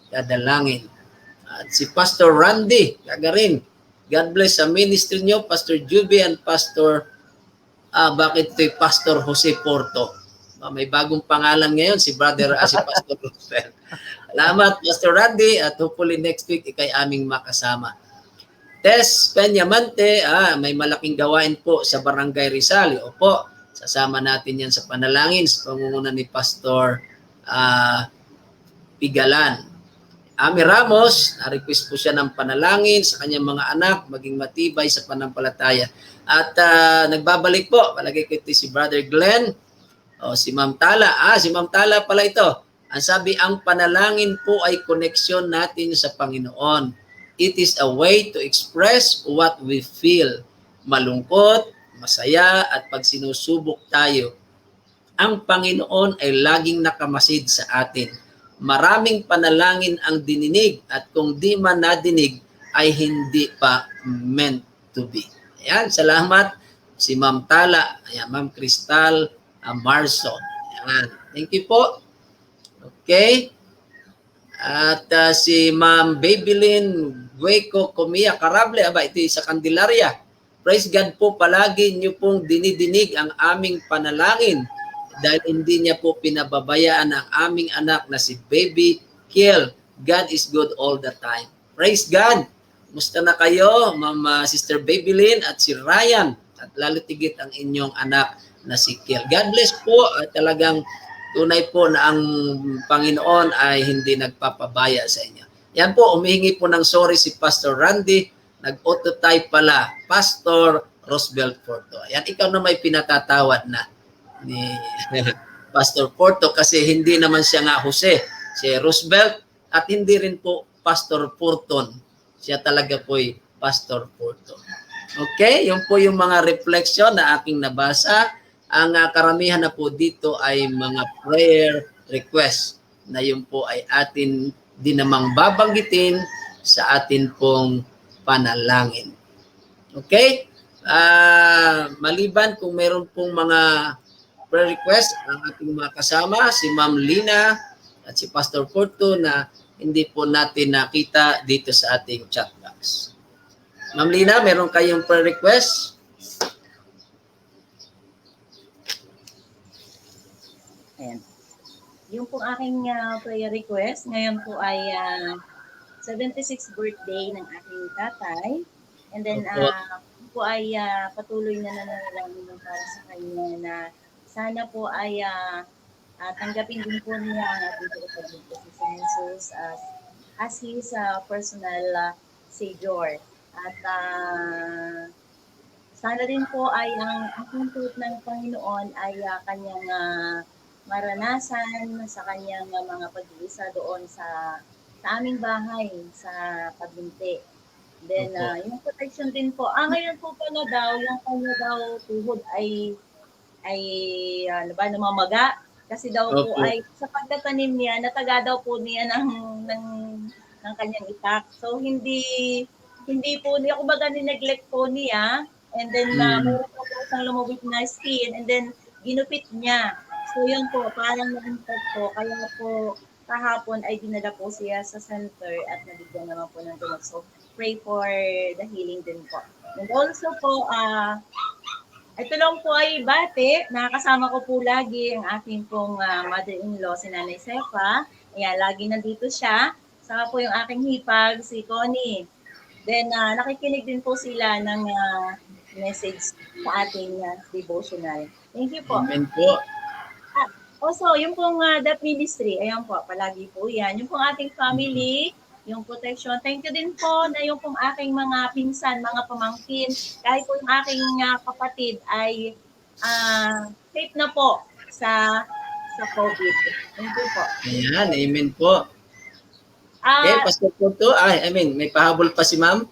dadalangin. At si Pastor Randy Gagarin, God bless sa ministry nyo, Pastor Juby and Pastor, bakit ito'y Pastor Jose Porto? May bagong pangalan ngayon, si Pastor Roosevelt. Salamat, Pastor Randy, at hopefully next week ikay aming makasama. Tess Peñamante, may malaking gawain po sa Barangay Rizal. Opo, sasama natin yan sa panalangin sa pangunguna ni Pastor Pigalan. Ami Ramos, na-request po siya ng panalangin sa kanyang mga anak, maging matibay sa panampalataya. At nagbabalik po, palagay ko ito si Brother Glenn, si Ma'am Tala. Si Ma'am Tala pala ito. Ang sabi, ang panalangin po ay koneksyon natin sa Panginoon. It is a way to express what we feel. Malungkot, masaya, at pag sinusubok tayo, ang Panginoon ay laging nakamasid sa atin. Maraming panalangin ang dininig at kung di man nadinig, ay hindi pa meant to be. Ayan, salamat si Ma'am Tala, ayan, Ma'am Cristal Marso. Ayan, thank you po. Okay. At si Ma'am Babylin Gueco Comia Carable, aba, ito sa Candelaria. Praise God po, palagi niyo pong dinidinig ang aming panalangin dahil hindi niya po pinababayaan ang aming anak na si Baby Kiel. God is good all the time. Praise God! Musta na kayo, Ma'am Sister Babylin at si Ryan at lalo tigit ang inyong anak na si Kiel. God bless po. Talagang tunay po na ang Panginoon ay hindi nagpapabaya sa inyo. Yan po, umihingi po ng sorry si Pastor Randy. Nag-auto-type pala, Pastor Roosevelt Porto. Yan, ikaw na may pinatatawad na ni Pastor Porto kasi hindi naman siya nga Jose, si Roosevelt at hindi rin po Pastor Porton. Siya talaga po'y Pastor Porto. Okay, yun po yung mga reflection na aking nabasa. Ang karamihan na po dito ay mga prayer request na yun po ay atin din namang babanggitin sa atin pong panalangin. Okay? Maliban kung meron pong mga prayer request, ang ating mga kasama, si Ma'am Lina at si Pastor Porto na hindi po natin nakita dito sa ating chat box. Ma'am Lina, meron kayong prayer request? Ayan. Yung pong aking prayer request, ngayon po ay 76th birthday ng aking tatay. And then, po ay patuloy na nananalangin para sa kanya na sana po ay tanggapin din po niya ang ating pagpapagod si Jesus as his personal savior. At sana din po ay ang aking tulad ng Panginoon ay kanyang maranasan sa kanyang mga pag-iisa doon sa aming bahay sa Pabinte. Then, yung protection din po. Ngayon po pala daw, yung kanya daw tuhod ay namamaga. Kasi daw po ay sa pagtatanim niya, nataga daw po niya ng kanyang itak. So, hindi po niya, kumbaga nineglect po niya. And then, meron po isang lumubit na skin. And then, ginupit niya. So, yun po, parang na-impact po. Kaya po, kahapon ay dinala po siya sa center at nabigyan naman po ng tulog. So, pray for the healing din po. And also po, ito lang po ay bate. Nakakasama ko po lagi ang aking pong mother-in-law, si Nanay Sefa. Ayan, lagi nandito siya. Saka po yung aking hipag, si Connie. Then, nakikinig din po sila ng message sa ating devotional. Thank you po. Amen po. Also, yung pong that ministry, ayan po, palagi po yan. Yung pong ating family, yung protection. Thank you din po na yung pong aking mga pinsan, mga pamangkin, kahit po yung aking kapatid ay safe na po sa COVID. Thank you po. Ayan, amen po. Okay, Pastor Porto, may pahabol pa si Ma'am.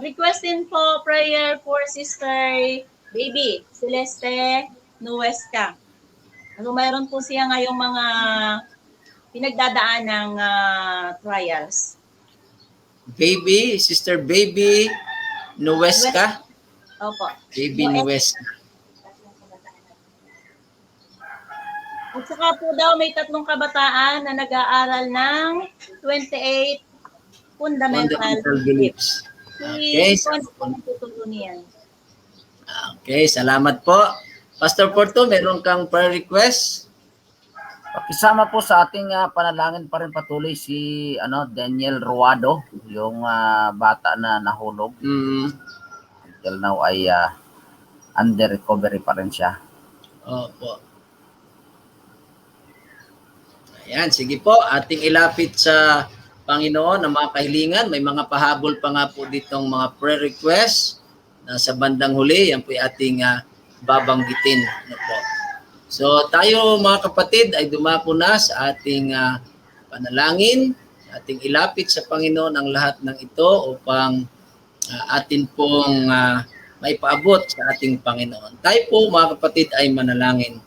Request din po prayer for Sister Baby Celeste Nuesca. So, mayroon po siya ngayong mga pinagdadaan ng trials. Baby, Sister Baby Nuesca. Opo. Baby Nuesca. At saka po daw may 3 kabataan na nag-aaral ng 28 fundamental beliefs. Okay. Okay, salamat po. Pastor Porto, meron kang prayer request? Pakisama po sa ating panalangin pa rin patuloy si Daniel Ruado, yung bata na nahulog. Until now ay under recovery pa rin siya. Opo. Ayan, sige po. Ating ilapit sa Panginoon ang mga kahilingan. May mga pahabol pa nga po ditong mga prayer request na sa bandang huli. Yan po yung ating babanggitin. Po. So tayo mga kapatid ay dumako na sa ating panalangin. Ating ilapit sa Panginoon ang lahat ng ito upang atin pong maipaabot sa ating Panginoon. Tayo po mga kapatid ay manalangin.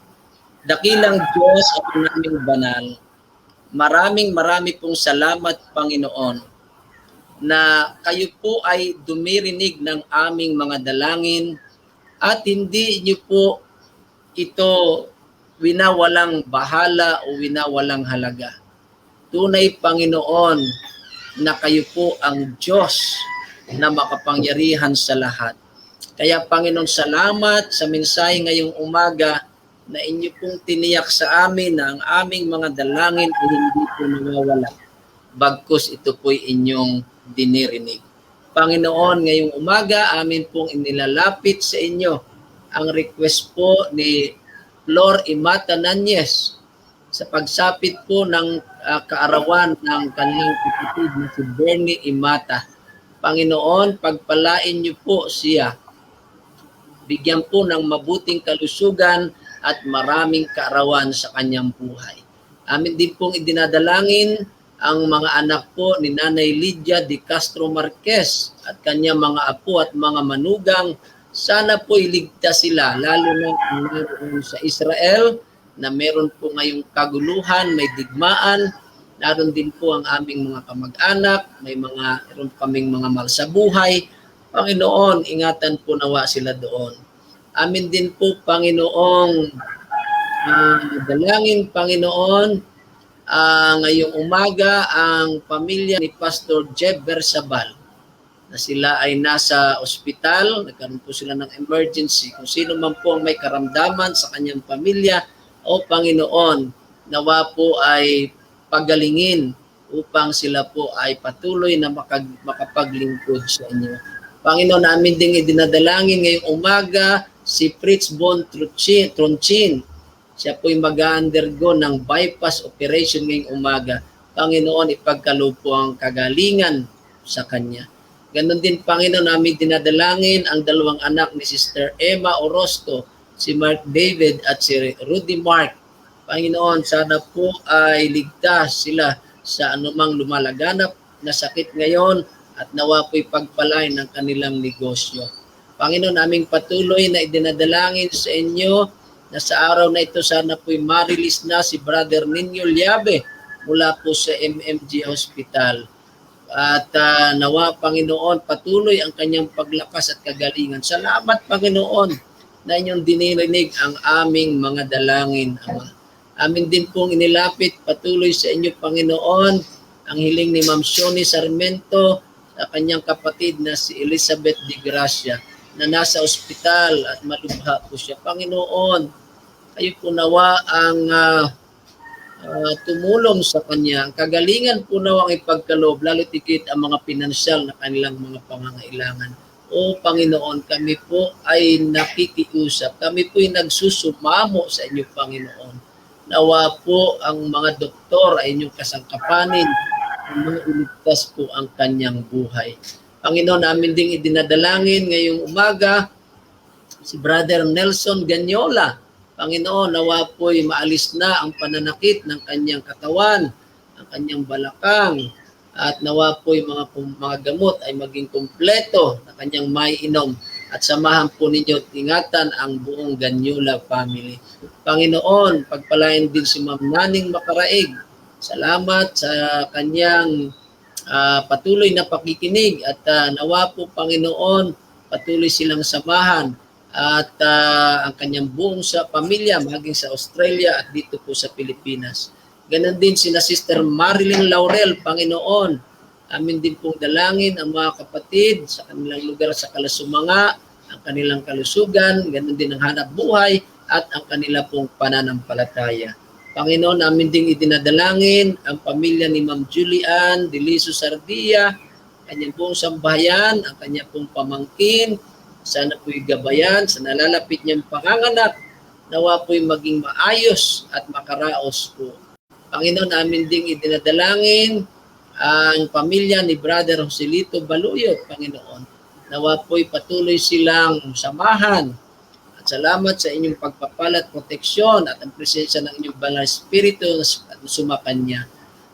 Dakilang Diyos at naming banal, marami pong salamat Panginoon na kayo po ay dumirinig ng aming mga dalangin at hindi niyo po ito winawalang bahala o winawalang halaga. Tunay, Panginoon, na kayo po ang Diyos na makapangyarihan sa lahat. Kaya, Panginoon, salamat sa mensahe ngayong umaga na inyo pong tiniyak sa amin na ang aming mga dalangin ay hindi po nawawala. Bagkus ito po'y inyong dinirinig. Panginoon, ngayong umaga, amin pong inilalapit sa inyo ang request po ni Flor Imata Nanyes sa pagsapit po ng kaarawan ng kanyang kapatid na si Bernie Imata. Panginoon, pagpalain niyo po siya. Bigyan po ng mabuting kalusugan at maraming kaarawan sa kanyang buhay. Amin din pong idinadalangin ang mga anak po ni Nanay Lydia de Castro Marquez at kanyang mga apo at mga manugang. Sana po iligtas sila, lalo na kung sa Israel na meron po ngayong kaguluhan, may digmaan. Naroon din po ang aming mga kamag-anak, meron kaming mga mahal sa buhay. Panginoon, ingatan po nawa sila doon. Amin din po, Panginoong, dalangin, Panginoon, ngayong umaga, ang pamilya ni Pastor Jeb Bersabal, na sila ay nasa ospital, nagkaroon po sila ng emergency. Kung sino man po ang may karamdaman sa kanyang pamilya, o Panginoon, nawa po ay pagalingin upang sila po ay patuloy na makapaglingkod sa inyo. Panginoon, namin ding idinadalangin ngayong umaga si Fritz Von Tronchin. Siya po ay mag-undergo ng bypass operation ngayong umaga. Panginoon, ipagkaloob po ang kagalingan sa kanya. Ganon din, Panginoon, namin dinadalangin ang dalawang anak ni Sister Emma Orozco, si Mark David at si Rudy Mark. Panginoon, sana po ay ligtas sila sa anumang lumalaganap na sakit ngayon at nawa po'y pagpalain ng kanilang negosyo. Panginoon, aming patuloy na idinadalangin sa inyo na sa araw na ito sana po'y ma-release na si Brother Ninyo Liabe mula po sa MMG Hospital. At nawa, Panginoon, patuloy ang kanyang paglakas at kagalingan. Salamat, Panginoon, na inyong dinirinig ang aming mga dalangin, Ama. Amin din pong inilapit patuloy sa inyo, Panginoon, ang hiling ni Ma'am Shoni Sarmiento sa kanyang kapatid na si Elizabeth de Gracia na nasa ospital at malubha po siya. Panginoon, kayo po nawa ang tumulong sa kanya. Ang kagalingan po nawa ang ipagkaloob, lalo tikit ang mga pinansyal na kanilang mga pangangailangan. O Panginoon, kami po ay nakikiusap. Kami po ay nagsusumamo sa inyo, Panginoon. Nawa po ang mga doktor ay inyong kasangkapanin na mailigtas po ang kanyang buhay. Panginoon, namin ding idinadalangin ngayong umaga si Brother Nelson Ganyola. Panginoon, nawa po'y maalis na ang pananakit ng kanyang katawan, ang kanyang balakang, at nawa po'y mga gamot ay maging kumpleto na kanyang maiinom. At samahan po ninyo at ingatan ang buong Ganyola family. Panginoon, pagpalain din si Ma'am Naning Makaraig. Salamat sa kanyang patuloy na pakikinig at nawa po, Panginoon, patuloy silang samahan at ang kanyang buong sa pamilya maging sa Australia at dito po sa Pilipinas. Ganon din sina Sister Marilyn Laurel, Panginoon. Amin din pong dalangin ang mga kapatid sa kanilang lugar sa Kalasumanga, ang kanilang kalusugan, ganon din ang hanap buhay at ang kanila pong pananampalataya. Panginoon, namin ding idinadalangin ang pamilya ni Ma'am Julian Deliso Sardia, kanyang pong sambahayan, ang kanyang pong pamangkin, sana po'y gabayan sa nalalapit niyang panganganak, nawa po'y maging maayos at makaraos po. Panginoon, namin ding idinadalangin ang pamilya ni Brother Joselito Baluyot, Panginoon. Nawa po'y patuloy silang samahan. At salamat sa inyong pagpapalat, proteksyon at ang presensya ng inyong banal spirito at sumakanya.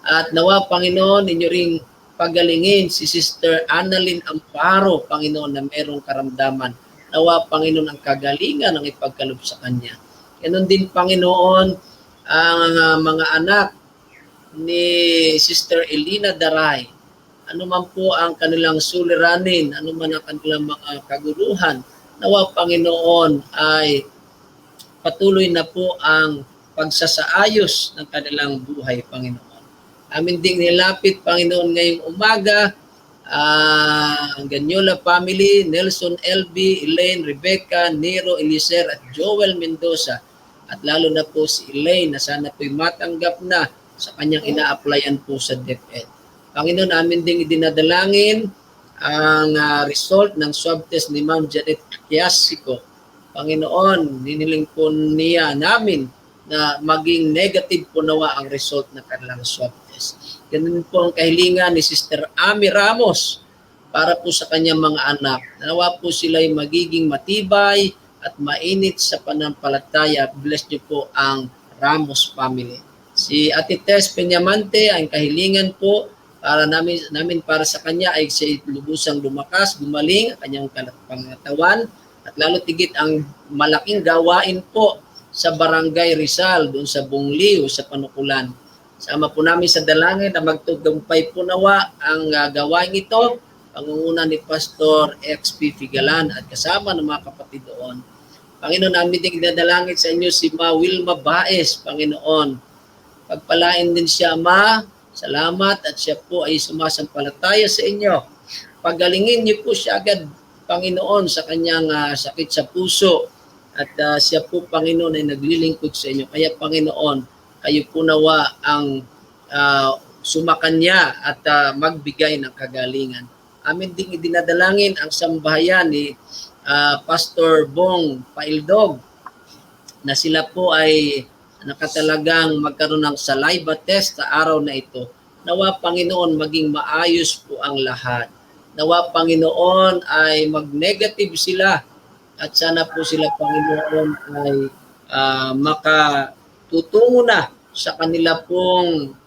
At nawa, Panginoon, inyo ring pagalingin si Sister Annalyn Amparo, Panginoon, na mayroong karamdaman. Nawa, Panginoon, ang kagalingan ang ipagkaloob sa kanya. Ganon din, Panginoon, ang mga anak ni Sister Elina Daray. ano man po ang kanilang suliranin, ano man ang kanilang mga kaguluhan, nawa Panginoon ay patuloy na po ang pagsasaayos ng kanilang buhay, Panginoon. Amin ding nilapit, Panginoon, ngayong umaga, ang Ganyola family, Nelson LB, Elaine, Rebecca, Nero, Eliser, at Joel Mendoza. At lalo na po si Elaine na sana po'y matanggap na sa kanyang ina-applyan po sa DepEd. Panginoon, amin ding idinadalangin ang result ng swab test ni Ma'am Janet Kiasico. Panginoon, niniling po niya namin na maging negative po nawa ang result ng kanilang swab test. Ganun po ang kahilingan ni Sister Ami Ramos para po sa kanyang mga anak. Nawa po sila ay magiging matibay at mainit sa panampalataya. Bless niyo po ang Ramos family. Si Ate Tess Peñamante, ang kahilingan po para namin para sa kanya ay siya lubusang lumakas, gumaling ang kanyang pangatawan at lalo tigit ang malaking gawain po sa Barangay Rizal, doon sa Bungliw, sa Panukulan. Sama po namin sa dalangin na magtugumpay po nawa ang gawain ito, pangunguna ni Pastor XP Figalan at kasama ng mga kapatid doon. Panginoon, namin din dinadalangin sa inyo si Ma Wilma Baez, Panginoon. Pagpalain din siya, Ma. Salamat at siya po ay sumasampalataya sa inyo. Pagalingin niyo po siya agad, Panginoon, sa kanyang sakit sa puso. At siya po, Panginoon, ay naglilingkod sa inyo. Kaya, Panginoon, kayo po nawa ang sumakanya at magbigay ng kagalingan. Amin ding idinadalangin ang sambahayan ni Pastor Bong Paildog na sila po ay nakatalagang magkaroon ng saliva test sa araw na ito. Nawa, Panginoon, maging maayos po ang lahat. Nawa, Panginoon, ay mag-negative sila at sana po sila, Panginoon, ay makatutungo na sa kanila pong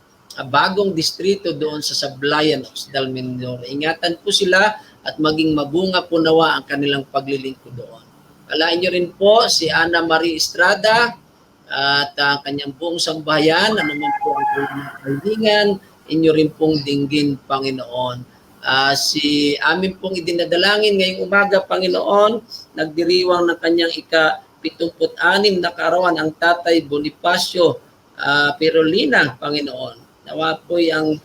bagong distrito doon sa Sablayan, Occidental Mindoro. Ingatan po sila at maging mabunga po nawa ang kanilang paglilingkod doon. Alain nyo rin po si Ana Marie Estrada at ang kanyang buong sambahayan, ano man po ang kailangan, inyo rin pong dinggin, Panginoon. Si amin pong idinadalangin ngayong umaga, Panginoon, nagdiriwang ng kanyang ika-76 na kaarawan ang Tatay Bonifacio Pirolina, Panginoon. Nawa po'y ang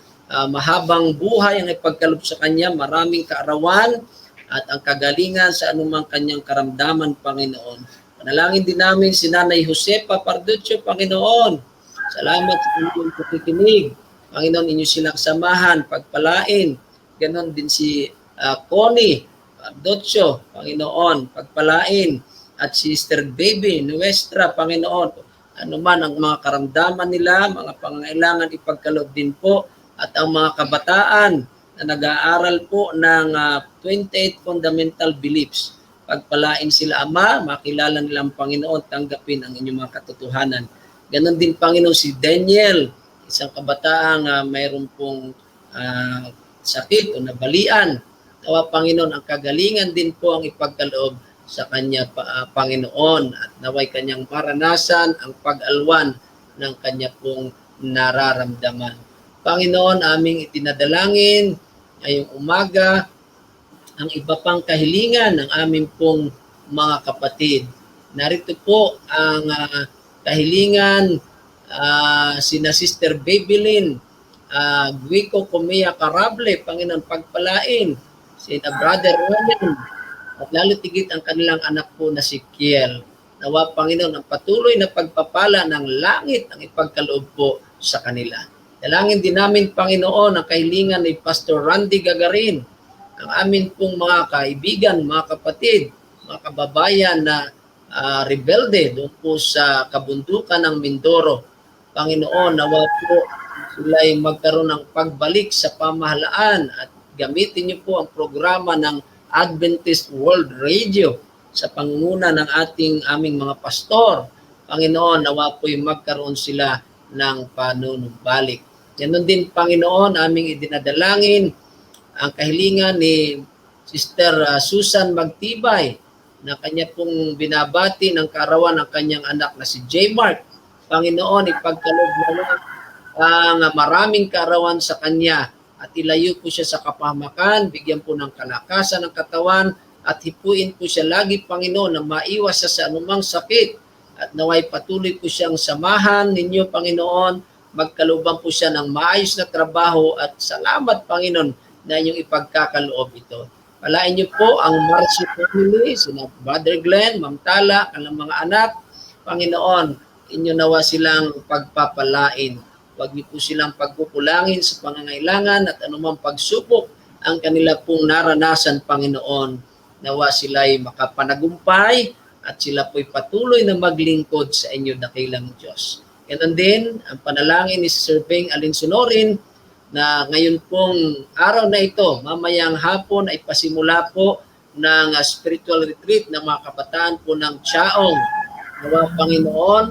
mahabang buhay ang ipagkaloob sa kanya, maraming kaarawan at ang kagalingan sa anumang kanyang karamdaman, Panginoon. Panalangin din namin si Nanay Josepa Parduccio, Panginoon. Salamat sa inyong pakikinig. Panginoon, inyo silang samahan, pagpalain. Ganon din si Connie Parduccio, Panginoon, pagpalain. At si Sister Baby Nuestra, Panginoon. Ano man ang mga karamdaman nila, mga pangailangan ipagkaloob din po. At ang mga kabataan na nag-aaral po ng 28 Fundamental Beliefs. Pagpalain sila, Ama, makilala nilang Panginoon, tanggapin ang inyong mga katotohanan. Ganon din, Panginoon, si Daniel, isang kabataang mayroon pong sakit o nabalian. Nawa, Panginoon, ang kagalingan din po ang ipagkaloob sa kanya, Panginoon, at naway kanyang maranasan ang pag-alwan ng kanya pong nararamdaman. Panginoon, aming itinadalangin ngayong umaga ang iba pang kahilingan ng aming pong mga kapatid. Narito po ang kahilingan sina Sister Babylin, Guico Comia Carable, Panginoon, pagpalain, sina Brother Ronan, at lalo tigit ang kanilang anak po na si Kiel. Nawa, Panginoon, ang patuloy na pagpapala ng langit ang ipagkaloob po sa kanila. Dalangin din namin, Panginoon, ang kahilingan ni Pastor Randy Gagarin, ang amin pong mga kaibigan, mga kapatid, mga kababayan na rebelde doon po sa kabundukan ng Mindoro. Panginoon, nawa po sila ay magkaroon ng pagbalik sa pamahalaan at gamitin niyo po ang programa ng Adventist World Radio sa pangunguna ng aming mga pastor. Panginoon, nawa po'y magkaroon sila ng panunumbalik. Ganon din, Panginoon, aming idinadalangin ang kahilingan ni Sister Susan Magtibay na kanya pong binabati ng kaarawan ng kanyang anak na si J. Mark. Panginoon, ipagkaloob mo ang maraming kaarawan sa kanya at ilayo po siya sa kapahamakan, bigyan po ng kalakasan ng katawan, at hipuin po siya lagi, Panginoon, na maiwas siya sa anumang sakit, at naway patuloy po siyang samahan ninyo, Panginoon, magkalooban po siya ng maayos na trabaho, at salamat, Panginoon, na inyong ipagkakaloob ito. Palain niyo po ang Marcy family, sina Brother Glenn, Ma'am Tala, kanilang mga anak, Panginoon, inyo nawa silang pagpapalain. Huwag niyo po silang pagpupulangin sa pangangailangan at anumang pagsubok ang kanila pong naranasan, Panginoon. Nawa sila'y makapanagumpay at sila po'y patuloy na maglingkod sa inyo, dakilang Diyos. Ganon din ang panalangin ni Sir Beng Alinsunorin na ngayon pong araw na ito, mamayang hapon ay pasimula po ng spiritual retreat ng mga kabataan po ng Chaong. Nawa, Panginoon,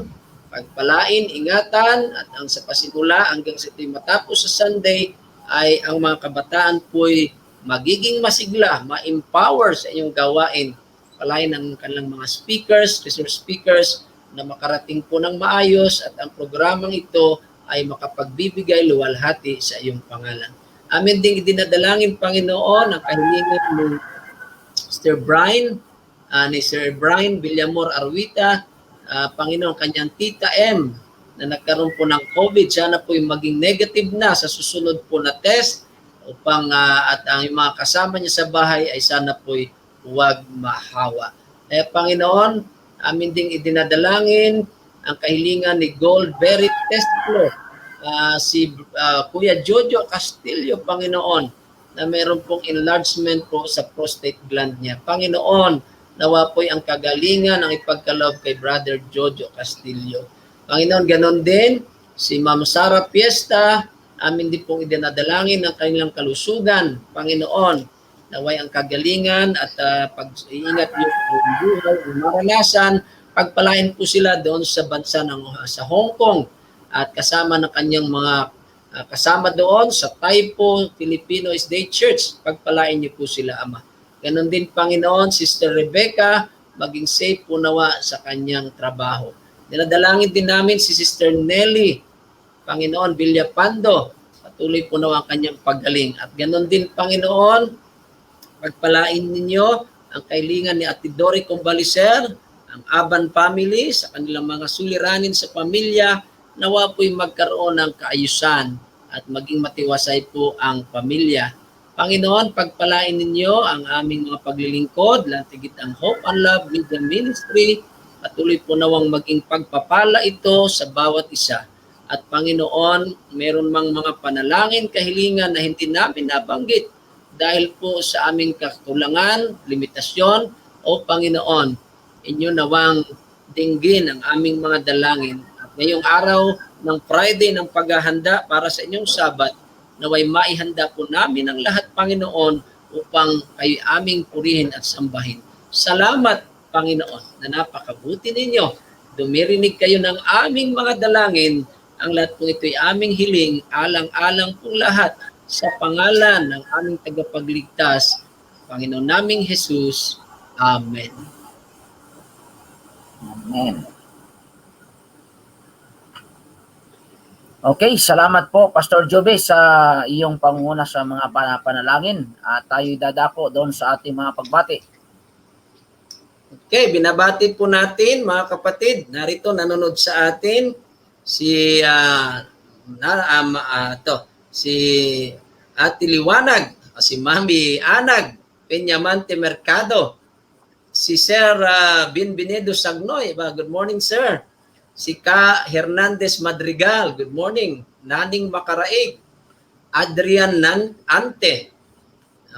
pagpalain, ingatan, at ang sa pasimula hanggang sa ito'y matapos sa Sunday ay ang mga kabataan po'y magiging masigla, ma-empower sa inyong gawain. Palain ng kanilang mga speakers, resource speakers, na makarating po ng maayos at ang programang ito ay makapagbibigay luwalhati sa iyong pangalan. Amin ding idinadalangin, Panginoon, ang kahilingan ni Sir Brian Villamor Arwita, Panginoon, kanyang tita M na nagkaroon po ng COVID, sana po yung maging negative na sa susunod po na test upang at ang mga kasama niya sa bahay ay sana po huwag mahawa. Kaya Panginoon, amin ding idinadalangin ang kahilingan ni Goldberry Testlo, si Kuya Jojo Castillo, Panginoon, na meron pong enlargement po sa prostate gland niya. Panginoon, nawa po'y ang kagalingan ang ipagkaloob kay Brother Jojo Castillo. Panginoon, ganon din si Ma'am Sara Fiesta, amin din pong idinadalangin ang kanilang kalusugan. Panginoon, naway ang kagalingan at pag-iingat niyo ang buhay, ang maranasan, pagpalain po sila doon sa bansa sa Hong Kong at kasama ng kanyang mga kasama doon sa Taipo Filipino State Church. Pagpalain niyo po sila, Ama. Ganon din, Panginoon, Sister Rebecca, maging safe po nawa sa kanyang trabaho. Dinadalangin din namin si Sister Nelly, Panginoon, Villapando, patuloy po nawa ang kanyang paggaling. At ganon din, Panginoon, pagpalain ninyo ang kahilingan ni Ate Dory Combaliser, ang Aban family, sa kanilang mga suliranin sa pamilya, nawa po'y magkaroon ng kaayusan at maging matiwasay po ang pamilya. Panginoon, pagpalain ninyo ang aming mga paglilingkod, lantigit ang Hope and Love Media Ministry, patuloy po nawang maging pagpapala ito sa bawat isa. At Panginoon, meron mang mga panalangin, kahilingan na hindi namin nabanggit dahil po sa aming kakulangan, limitasyon, o Panginoon, inyo nawang dinggin ang aming mga dalangin. At ngayong araw ng Friday ng paghahanda para sa inyong Sabat, naway maihanda po namin ang lahat, Panginoon, upang kayo aming purihin at sambahin. Salamat, Panginoon, na napakabuti ninyo. Dumirinig kayo ng aming mga dalangin. Ang lahat po ito'y aming hiling, alang-alang pong lahat sa pangalan ng aming tagapagligtas, Panginoon naming Jesus. Amen. Amen. Okay, salamat po Pastor Jobe sa iyong panguna sa mga panalangin at tayo'y dadako doon sa ating mga pagbati. Okay, binabati po natin mga kapatid. Narito nanonood sa atin si Ate Liwanag, si Mami Anag Peñamante Mercado, si Sir Binbinedo Sagnoy. Good morning, sir. Si Ka Hernandez Madrigal, good morning. Naning Makaraig, Adrian Ante,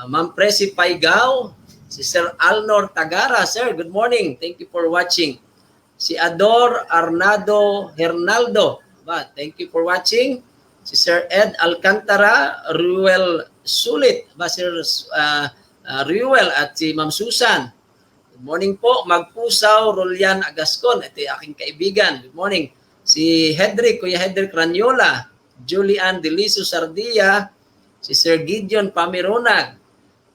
Ma'am Presi Paigao, si Sir Alnor Tagara, sir, good morning. Thank you for watching. Si Ador Arnado Hernaldo, thank you for watching. Si Sir Ed Alcantara, Ruel Sulit, Sir Ruel at si Ma'am Susan. Good morning po, Magpusaw Rolian Agascon. Ito yung aking kaibigan. Good morning. Si Hedrick, Kuya Hedrick Ranyola, Julian Deliso Sardia, si Sir Gideon Pamirunag,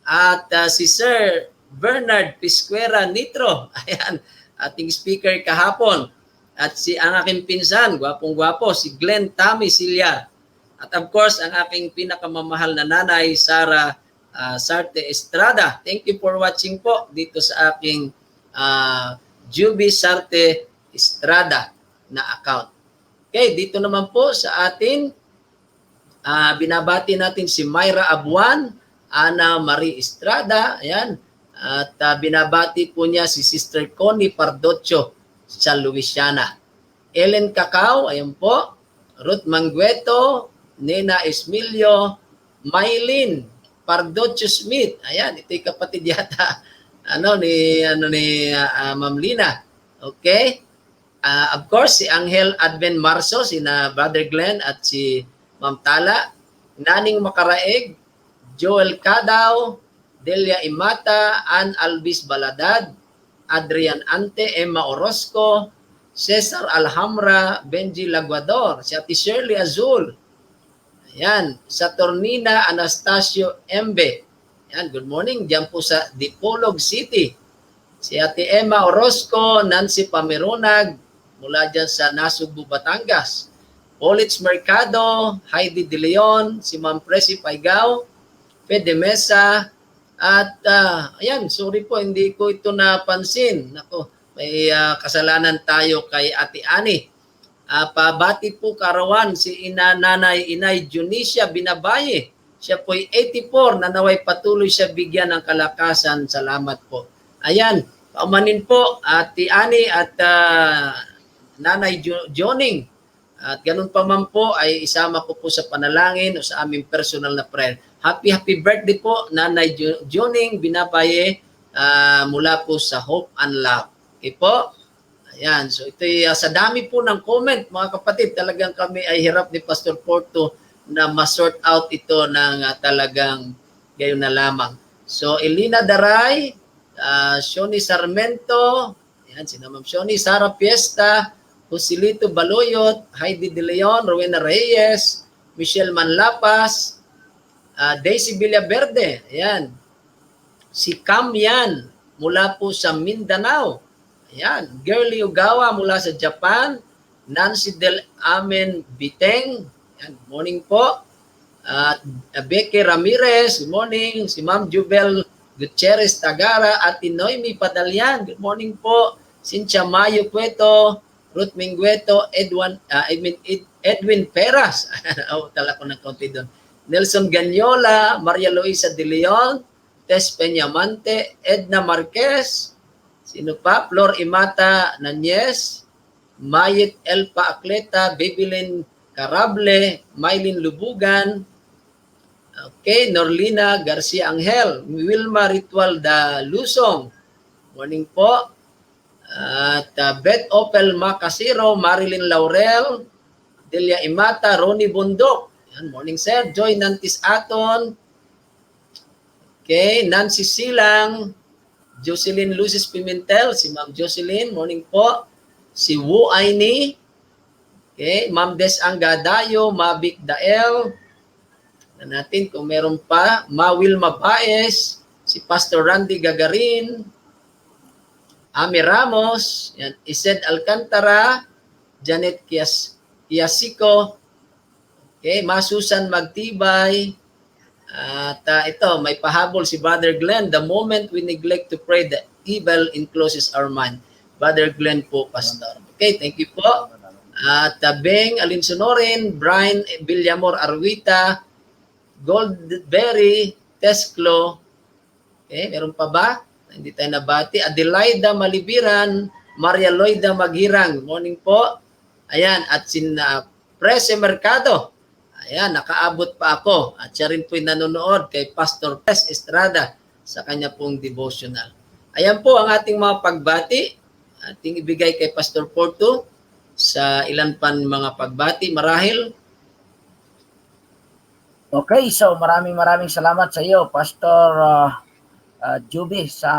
at si Sir Bernard Pisquera Nitro. Ayan, ating speaker kahapon. At si ang aking pinsan, gwapong-gwapo, si Glenn Tammy Silyar. At of course, ang aking pinakamamahal na nanay, Sara Sarte Estrada. Thank you for watching po dito sa aking Juby Sarte Estrada na account. Okay, dito naman po sa atin, binabati natin si Myra Abuan, Ana Marie Estrada, ayan. At binabati po niya si Sister Connie Pardocho sa Louisiana. Ellen Cacao, ayan po. Ruth Mangueto, Nena Esmilio, Mylene Pardocho Smith. Ayan, ito yung kapatid yata ni Ma'am Lina. Okay? Of course, si Angel Adven Marso, si Brother Glenn at si Ma'am Tala, Naning Makaraeg, Joel Cadaw, Delia Imata, Ann Albis Baladad, Adrian Ante, Emma Orozco, Cesar Alhamra, Benji Laguador, si Ate Shirley Azul, ayan, Saturnina Anastasio Embe, ayan, good morning, dyan po sa Dipolog City, si Ate Emma Orozco, Nancy Pameronag, mula dyan sa Nasugbu, Batangas, Politz Mercado, Heidi De Leon, si Ma'am Presi Paigao, Fede Mesa, at ayan, sorry po, hindi ko ito napansin. Nako, may kasalanan tayo kay Ate Ani. Pabati po karawan si Nanay Inay Junicia Binabaye. Siya po'y 84, nanaway patuloy siya bigyan ng kalakasan. Salamat po. Ayan, paumanin po Ate Ani at Nanay Joning. At ganun pa man po ay isama ko po sa panalangin o sa aming personal na prayer. Happy birthday po Nanay Joning Binabaye mula po sa Hope and Love. Okay po? Ayan. So ito sa dami po ng comment mga kapatid, talagang kami ay hirap ni Pastor Porto na ma-sort out ito ng talagang gayon na lamang. So Elina Daray, Shoni Sarmento, ayan, si Ma'am Shoni, Sara Fiesta, Joselito Baloyot, Heidi De Leon, Rowena Reyes, Michelle Manlapas, Daisy Villaverde, ayan. Si Cam Yan, mula po sa Mindanao. Ayan. Girly Ugawa mula sa Japan. Nancy Del Amen Biteng, ayan, morning po. Becky Ramirez, good morning. Si Ma'am Jubel Gutierrez Tagara at Noemi Padalyan, good morning po. Cynthia Mayo Cueto, Ruth Mingueto, Edwin Peras. Tala ko ng konti doon. Nelson Ganyola, Maria Luisa De Leon, Tess Peñamante, Edna Marquez, sino pa? Flor Imata Nanyes, Mayet Elpa Akleta, Babylin Carable, Mylene Lubugan, okay, Norlina Garcia Angel, Wilma Ritual da Lusong, morning po. At Beth Opel Macasiro, Marilyn Laurel, Delia Imata, Ronnie Bundok, yan, morning sir. Joy Nantis Aton, okay, Nancy Silang, Jocelyn Lucis Pimentel, si Ma'am Jocelyn, morning po. Si Wu Aini, okay, Ma'am Des Angadayo, Mabik Dael, na natin kung meron pa, Ma Wilma Baez, si Pastor Randy Gagarin, Ami Ramos, yan, Ised Alcantara, Janet Kiasiko, okay, Ma Susan Magtibay, at ito, may pahabol si Brother Glenn, the moment we neglect to pray, the evil encloses our mind. Brother Glenn po, Pastor. Okay, thank you po. At Beng Alinsonorin, Brian Villamor Arwita, Goldberry, Tesclo, okay, meron pa ba? Hindi tayo nabati. Adelaida Malibiran, Maria Loida Maghirang, morning po. Ayan, at sin Prese Mercado. Ayan, nakaabot pa ako. At siya rin po'y nanonood kay Pastor Pres Estrada sa kanya pong devotional. Ayan po ang ating mga pagbati. Ating ibigay kay Pastor Porto sa ilan pan mga pagbati. Marahil. Okay, so maraming salamat sa iyo, Pastor Juby, sa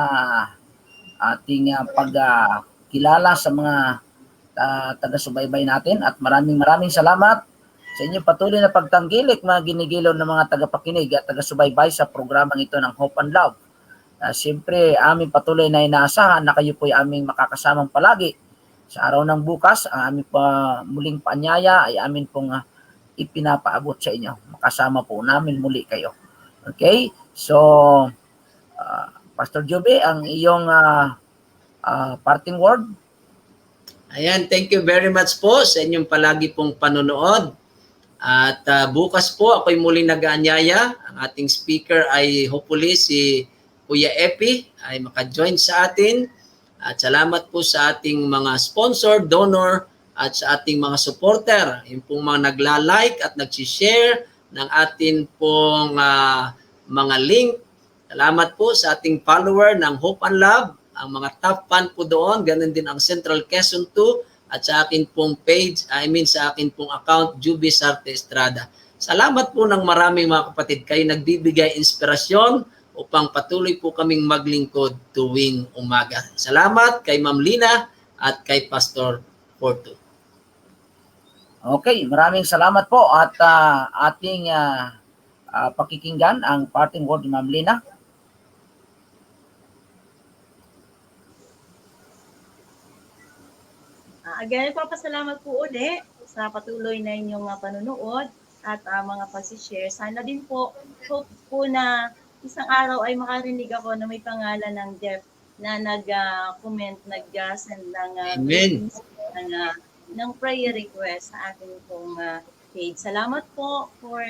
ating pagkilala sa mga taga-subaybay natin, at maraming salamat sa inyong patuloy na pagtanggilik, mga ginigilaw ng mga tagapakinig at taga-subaybay sa programang ito ng Hope and Love. Siyempre, aming patuloy na inaasahan na kayo po ay aming makakasamang palagi sa araw ng bukas. Ang aming muling paanyaya ay amin pong ipinapaabot sa inyo. Makasama po namin muli kayo. Okay? So, Pastor Joby, ang iyong parting word. Ayan, thank you very much po sa inyong palagi pong panonood. At bukas po ako'y muling nag-aanyaya. Ang ating speaker ay hopefully si Kuya Epi ay maka-join sa atin. At salamat po sa ating mga sponsor, donor, at sa ating mga supporter. Yung pong mga nagla-like at nag-share ng atin pong mga link. Salamat po sa ating follower ng Hope and Love. Ang mga top fan po doon, ganun din ang Central Quezon 2 at sa akin pong page, sa akin pong account, Juby Sarte Estrada. Salamat po ng maraming mga kapatid. Kayo nagbibigay inspirasyon upang patuloy po kaming maglingkod tuwing umaga. Salamat kay Ma'am Lina at kay Pastor Porto. Okay, maraming salamat po at ating pakikinggan ang parting word ni Ma'am Lina. Again, papasalamat po uli sa patuloy na inyong panonood at mga pag-share. Sana din po, hope po na isang araw ay makarinig ako na may pangalan ng Jeff na nag-comment, nag-send ng ng prayer request sa ating pong page. Salamat po for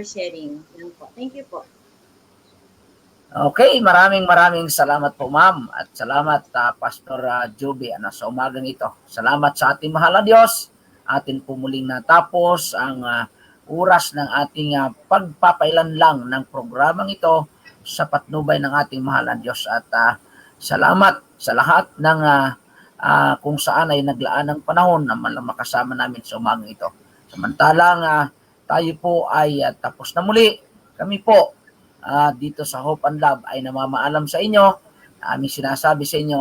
sharing. Yan po. Thank you po. Okay, maraming salamat po ma'am at salamat Pastor Joby sa umagang ito. Salamat sa ating mahal na Diyos. Atin po muling natapos ang oras ng ating pagpapailan lang ng programang ito sa patnubay ng ating mahal na Diyos. At salamat sa lahat ng kung saan ay naglaan ng panahon na makasama namin sa umagang ito. Samantalang tayo po ay tapos na muli. Kami po dito sa Hope and Love ay namamaalam sa inyo. Aming sinasabi sa inyo,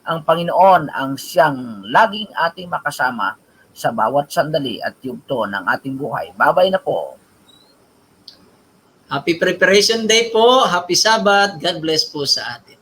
ang Panginoon ang siyang laging ating makasama sa bawat sandali at yugto ng ating buhay. Babay na po. Happy Preparation Day po. Happy Sabbath. God bless po sa atin.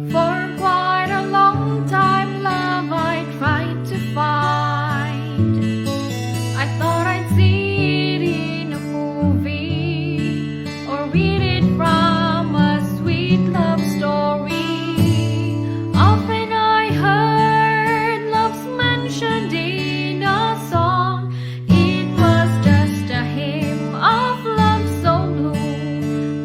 For quite a long time, love, I tried to find. I thought I'd see it in a movie or read it from a sweet love story. Often I heard love's mentioned in a song. It was just a hymn of love so blue.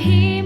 here.